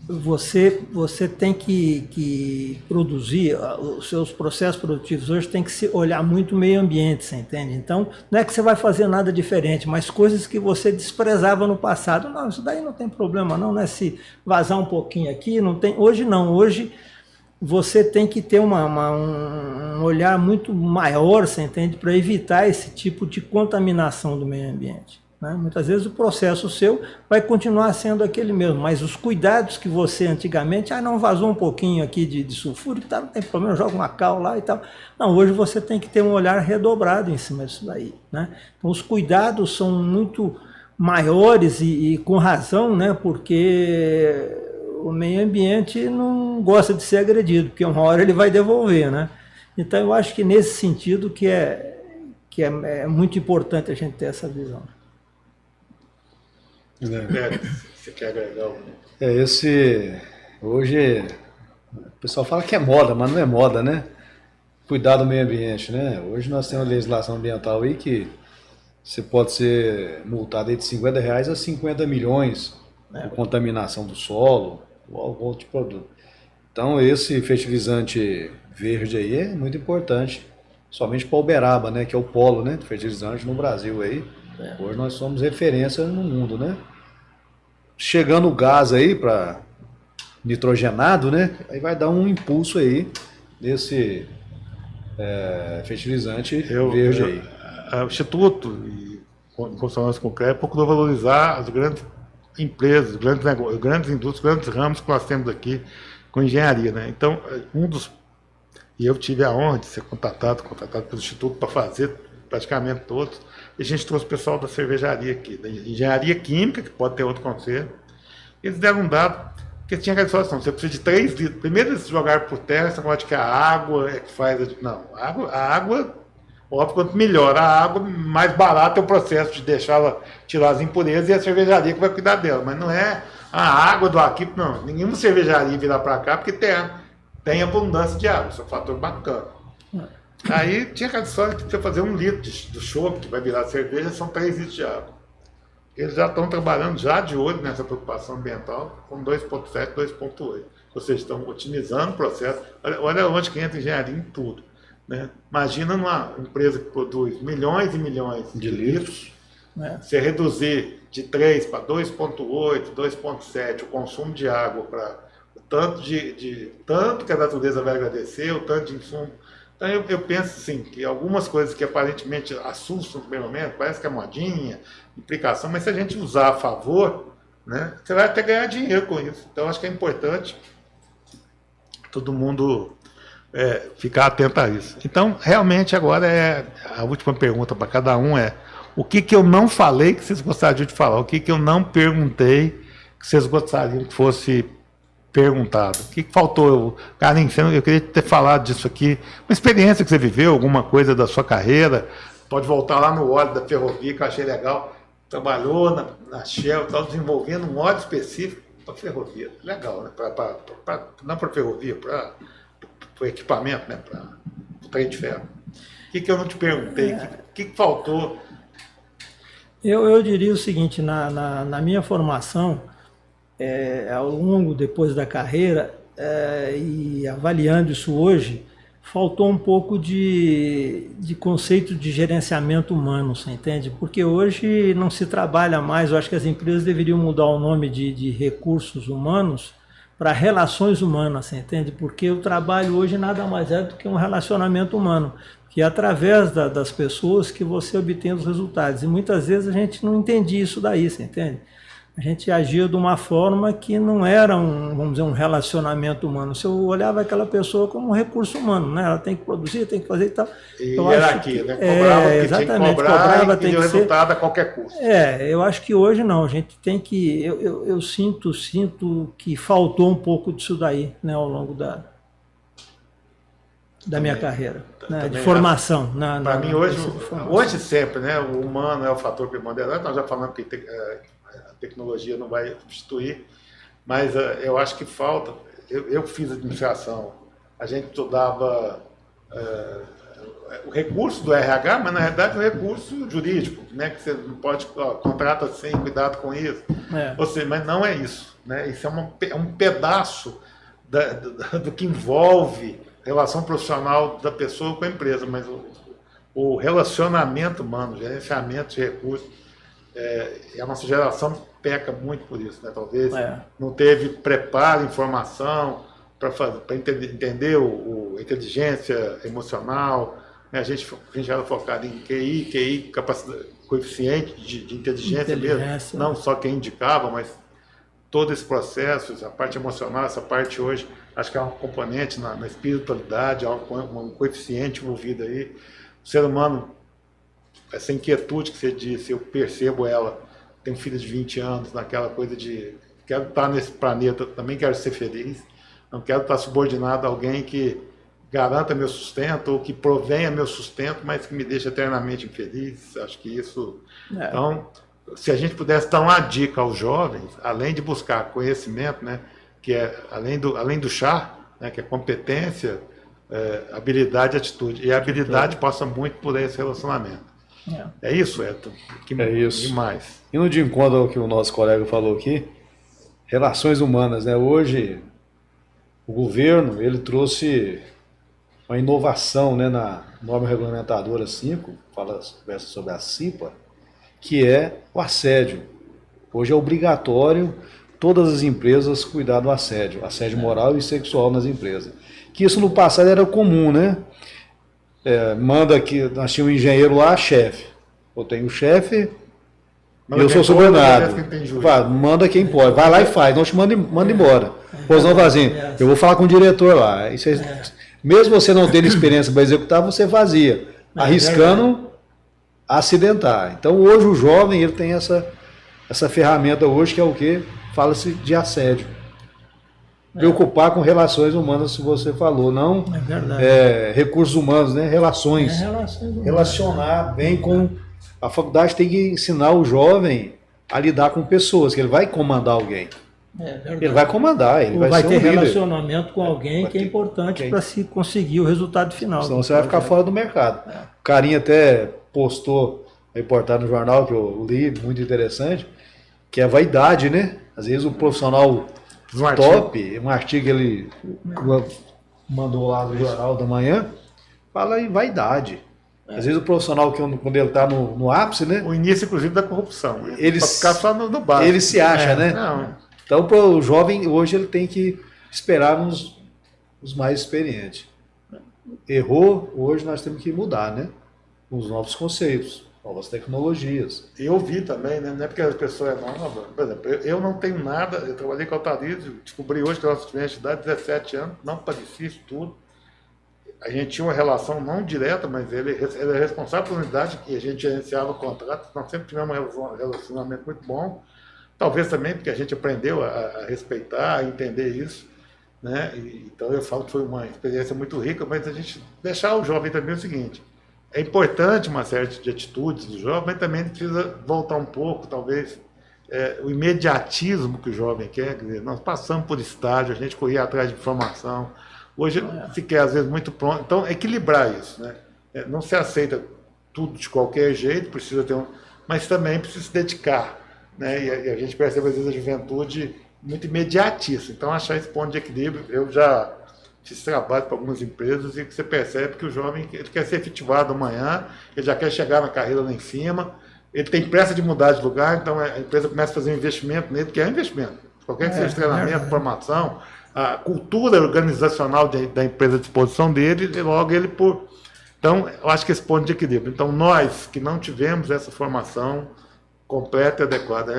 você tem que produzir, os seus processos produtivos hoje tem que se olhar muito o meio ambiente, você entende? Então, não é que você vai fazer nada diferente, mas coisas que você desprezava no passado. Não, isso daí não tem problema não, né? Se vazar um pouquinho aqui, não tem. Hoje não, hoje você tem que ter um olhar muito maior, você entende? Para evitar esse tipo de contaminação do meio ambiente. Né? Muitas vezes o processo seu vai continuar sendo aquele mesmo, mas os cuidados que você antigamente, não vazou um pouquinho aqui de sulfúrico, tá, não tem problema, joga uma cal lá e tal. Não, hoje você tem que ter um olhar redobrado em cima disso daí. Né? Então os cuidados são muito maiores e com razão, né? Porque o meio ambiente não gosta de ser agredido, porque uma hora ele vai devolver. Né? Então eu acho que nesse sentido que é muito importante a gente ter essa visão. Você quer agregar algum? Hoje, o pessoal fala que é moda, mas não é moda, né? Cuidar do meio ambiente, né? Hoje nós temos uma legislação ambiental aí que você pode ser multado aí de R$50 a 50 milhões por contaminação do solo ou algum outro produto. Então esse fertilizante verde aí é muito importante, somente para Uberaba, né? Que é o polo, né? De fertilizante no Brasil aí. Hoje nós somos referência no mundo, né? Chegando o gás aí para nitrogenado, né? Aí vai dar um impulso aí nesse fertilizante verde aí. O Instituto, em consonância com o CREA, procurou valorizar as grandes empresas, os grandes negócios, grandes indústrias, grandes ramos que nós temos aqui com engenharia, né? Então, e eu tive a honra de ser contratado pelo Instituto para fazer praticamente todos. E a gente trouxe o pessoal da cervejaria aqui, da engenharia química, que pode ter outro conselho. Eles deram um dado, porque tinha aquela situação, você precisa de 3 litros. Primeiro eles jogaram por terra, essa coisa de que a água é que faz. Não, a água, óbvio, quanto melhor a água, mais barato é o processo de deixá-la tirar as impurezas e a cervejaria que vai cuidar dela. Mas não é a água do aqui, não. Nenhuma cervejaria virar para cá, porque tem abundância de água, isso é um fator bacana. Aí tinha aquela história que precisa fazer 1 litro do chopp, que vai virar cerveja, são 3 litros de água. Eles já estão trabalhando já de olho nessa preocupação ambiental com 2,7, 2,8. Ou seja, estão otimizando o processo. Olha onde que entra engenharia em tudo. Né? Imagina numa empresa que produz milhões e milhões de litros, você reduzir de 3 para 2,8, 2,7 o consumo de água para o tanto que a natureza vai agradecer, o tanto de insumo. Então eu penso assim, que algumas coisas que aparentemente assustam no primeiro momento, parece que é modinha, implicação, mas se a gente usar a favor, né, você vai até ganhar dinheiro com isso. Então acho que é importante todo mundo ficar atento a isso. Então, realmente agora a última pergunta para cada um o que eu não falei que vocês gostariam de falar? O que eu não perguntei que vocês gostariam que fosse perguntado? O que faltou? Carlinhos, eu queria ter falado disso aqui. Uma experiência que você viveu, alguma coisa da sua carreira, pode voltar lá no óleo da ferrovia, que eu achei legal. Trabalhou na Shell, estava desenvolvendo um óleo específico para ferrovia. Legal, né? Não para ferrovia, para o equipamento, né? Para o trem de ferro. O que eu não te perguntei? O que faltou? Eu diria o seguinte, na minha formação, ao longo, depois da carreira, e avaliando isso hoje, faltou um pouco de conceito de gerenciamento humano, você entende? Porque hoje não se trabalha mais, eu acho que as empresas deveriam mudar o nome de recursos humanos para relações humanas, você entende? Porque o trabalho hoje nada mais é do que um relacionamento humano, que é através das pessoas que você obtém os resultados. E muitas vezes a gente não entendia isso daí, você entende? A gente agia de uma forma que não era vamos dizer, um relacionamento humano. Você olhava aquela pessoa como um recurso humano, né? Ela tem que produzir, tem que fazer e tal. E era aqui, né? Cobrava o que tinha que cobrar e queria o resultado a qualquer custo. Eu acho que hoje não. A gente tem que... Eu sinto que faltou um pouco disso daí, né? Ao longo da minha carreira, né? De formação. Para mim, hoje sempre, né? O humano é o fator preponderante. Nós já falamos que a tecnologia não vai substituir, mas eu acho que falta. Eu fiz administração, a gente estudava o recurso do RH, mas na realidade o recurso jurídico, né? Que você não pode, contrata sem, cuidado com isso. Ou seja, mas não é isso, né? Isso é um pedaço do que envolve relação profissional da pessoa com a empresa, mas o relacionamento humano, gerenciamento de recursos, a nossa geração peca muito por isso, né? Talvez não teve preparo, informação para entender a inteligência emocional, né? A gente era focado em QI, capacidade, coeficiente de inteligência mesmo, não só quem indicava, mas todo esse processo, a parte emocional, essa parte hoje, acho que é um componente na espiritualidade, um coeficiente envolvido aí. O ser humano, essa inquietude que você disse, eu percebo ela. Tenho um filho de 20 anos, naquela coisa de quero estar nesse planeta, também quero ser feliz, não quero estar subordinado a alguém que garanta meu sustento ou que provenha meu sustento, mas que me deixe eternamente infeliz. Acho que isso... Então, se a gente pudesse dar uma dica aos jovens, além de buscar conhecimento, né, que é além do chá, né, que é competência, habilidade e atitude. E a habilidade passa muito por esse relacionamento. É isso, Edson? É isso. Demais. Indo de encontro ao que o nosso colega falou aqui, relações humanas, né? Hoje, o governo, ele trouxe uma inovação, né, na norma regulamentadora 5, conversa sobre a CIPA, que é o assédio. Hoje é obrigatório todas as empresas cuidar do assédio moral e sexual nas empresas. Que isso no passado era comum, né? Manda que nós tínhamos um engenheiro lá, chefe. Eu tenho um chefe e eu sou subordinado. Manda quem pode. Vai lá e faz, não te manda embora. Pois não, Vazinho, eu vou falar com o diretor lá. Mesmo você não tendo experiência para executar, você fazia, arriscando acidentar. Então hoje o jovem ele tem essa ferramenta hoje que é o quê? Fala-se de assédio. Preocupar com relações humanas, se você falou, não recursos humanos, né? Relações. Relacionar bem com... A faculdade tem que ensinar o jovem a lidar com pessoas, que ele vai comandar alguém. Ele vai comandar, ele vai ser um líder. Relacionamento com alguém que é importante para se conseguir o resultado final. Senão você vai ficar fora do mercado. O carinha até postou reportagem no jornal, que eu li, muito interessante, que é a vaidade, né? Às vezes o profissional top, um artigo que ele mandou lá no Jornal da Manhã, fala em vaidade. Às vezes o profissional, quando ele está no ápice, né? O início, inclusive, da corrupção. Ele ficar só no básico. Ele se acha, né? Não. Então, para o jovem, hoje, ele tem que esperar os mais experientes. Errou, hoje nós temos que mudar, né? Os novos conceitos, novas tecnologias. Eu vi também, né? Não é porque a pessoa é nova. Por exemplo, eu não tenho nada, eu trabalhei com Altarizo, descobri hoje que nossos clientes de idade 17 anos, não parecia isso tudo. A gente tinha uma relação não direta, mas ele é responsável pela unidade que a gente gerenciava contratos, nós sempre tivemos um relacionamento muito bom. Talvez também porque a gente aprendeu a respeitar, a entender isso, né? Então eu falo que foi uma experiência muito rica, mas a gente deixar o jovem também o seguinte, é importante uma série de atitudes do jovem, mas também precisa voltar um pouco, talvez, o imediatismo que o jovem quer, quer dizer, nós passamos por estágio, a gente corria atrás de informação, hoje se quer às vezes muito pronto, então equilibrar isso, né? Não se aceita tudo de qualquer jeito, precisa ter mas também precisa se dedicar, né? E a gente percebe às vezes a juventude muito imediatista, então achar esse ponto de equilíbrio, eu já fiz trabalho para algumas empresas e você percebe que o jovem ele quer ser efetivado amanhã, ele já quer chegar na carreira lá em cima, ele tem pressa de mudar de lugar, então a empresa começa a fazer um investimento nele, que é um investimento. qualquer que seja o treinamento, formação, a cultura organizacional da empresa à disposição dele, e logo ele por... Então, eu acho que esse ponto de equilíbrio. Então, nós que não tivemos essa formação completa e adequada,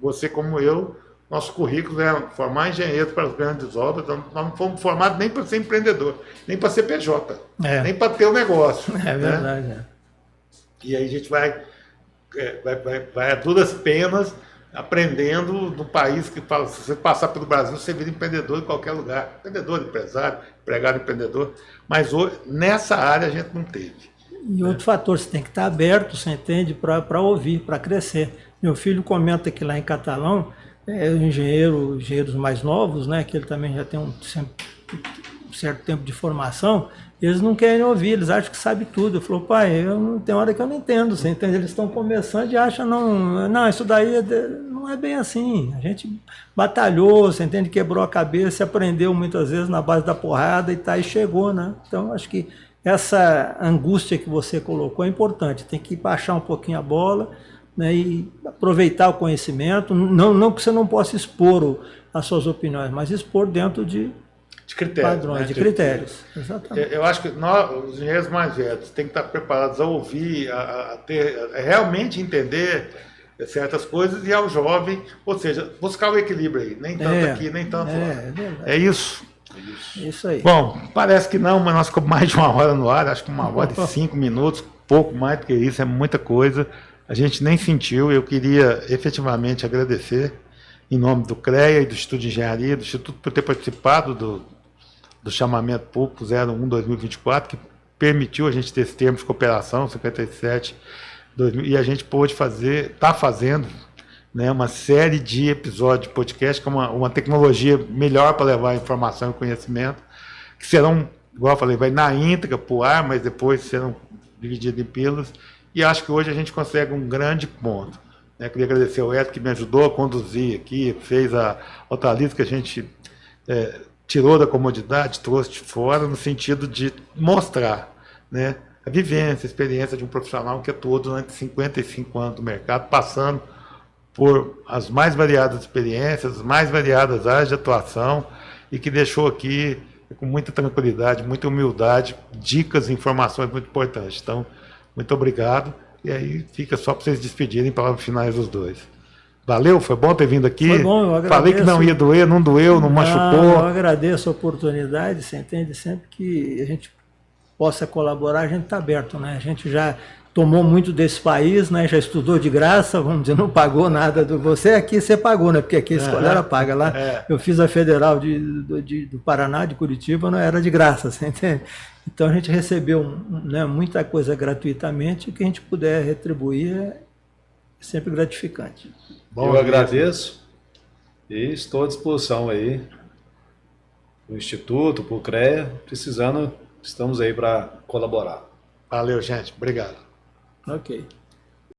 você como eu, nosso currículo é formar engenheiro para as grandes obras, então, nós não fomos formados nem para ser empreendedor, nem para ser PJ, nem para ter o negócio. É verdade, né? E aí a gente vai a duras penas aprendendo no país que fala, se você passar pelo Brasil, você vira empreendedor em qualquer lugar. Empreendedor, empresário, empregado, empreendedor. Mas hoje, nessa área a gente não teve. E outro fator, você tem que estar aberto, você entende, para ouvir, para crescer. Meu filho comenta que lá em Catalão, engenheiros mais novos, né, que ele também já tem um certo tempo de formação, eles não querem ouvir, eles acham que sabe tudo. Eu falo, pai, tem hora que eu não entendo, você entende? Eles estão começando e acham, não, isso daí não é bem assim. A gente batalhou, você entende? Quebrou a cabeça, aprendeu muitas vezes na base da porrada e chegou, né? Então, acho que essa angústia que você colocou é importante, tem que baixar um pouquinho a bola, né, e aproveitar o conhecimento, não que você não possa expor as suas opiniões, mas expor dentro de critérios, padrões, né? de critérios. Exatamente. Eu acho que nós, os engenheiros mais velhos, têm que estar preparados a ouvir, a realmente entender certas coisas, e ao jovem, ou seja, buscar o equilíbrio aí, nem tanto aqui, nem tanto lá. É isso. Isso aí. Bom, parece que não, mas nós ficamos mais de 1 hora no ar, acho que 1 hora e 5 minutos, pouco mais do que isso, é muita coisa. A gente nem sentiu. Eu queria efetivamente agradecer, em nome do CREA e do Instituto de Engenharia, do Instituto, por ter participado do chamamento público 01/2024, que permitiu a gente ter esse termo de cooperação, 57, 2000, e a gente pôde está fazendo, né, uma série de episódios de podcast com uma tecnologia melhor para levar informação e conhecimento, que serão, igual eu falei, vai na íntegra para o ar, mas depois serão divididos em pílulas, e acho que hoje a gente consegue um grande ponto. Né? Queria agradecer ao Edson, que me ajudou a conduzir aqui, fez a outra lista que a gente tirou da comodidade, trouxe de fora, no sentido de mostrar, né, a vivência, a experiência de um profissional que atuou durante 55 anos no mercado, passando por as mais variadas experiências, as mais variadas áreas de atuação, e que deixou aqui, com muita tranquilidade, muita humildade, dicas e informações muito importantes. Então, muito obrigado. E aí fica só para vocês despedirem, palavras finais dos dois. Valeu, foi bom ter vindo aqui. Foi bom, eu agradeço. Falei que não ia doer, não doeu, não machucou. Eu agradeço a oportunidade, você entende? Sempre que a gente possa colaborar, a gente está aberto, né? A gente já tomou muito desse país, né? Já estudou de graça, vamos dizer, não pagou nada do você. Aqui você pagou, né? Porque aqui a escola paga lá. Eu fiz a Federal do Paraná, de Curitiba, não era de graça, você entende? Então a gente recebeu muita coisa gratuitamente, e o que a gente puder retribuir é sempre gratificante. Bom, eu agradeço e estou à disposição aí do Instituto, para o CREA, precisando, estamos aí para colaborar. Valeu, gente. Obrigado. Ok.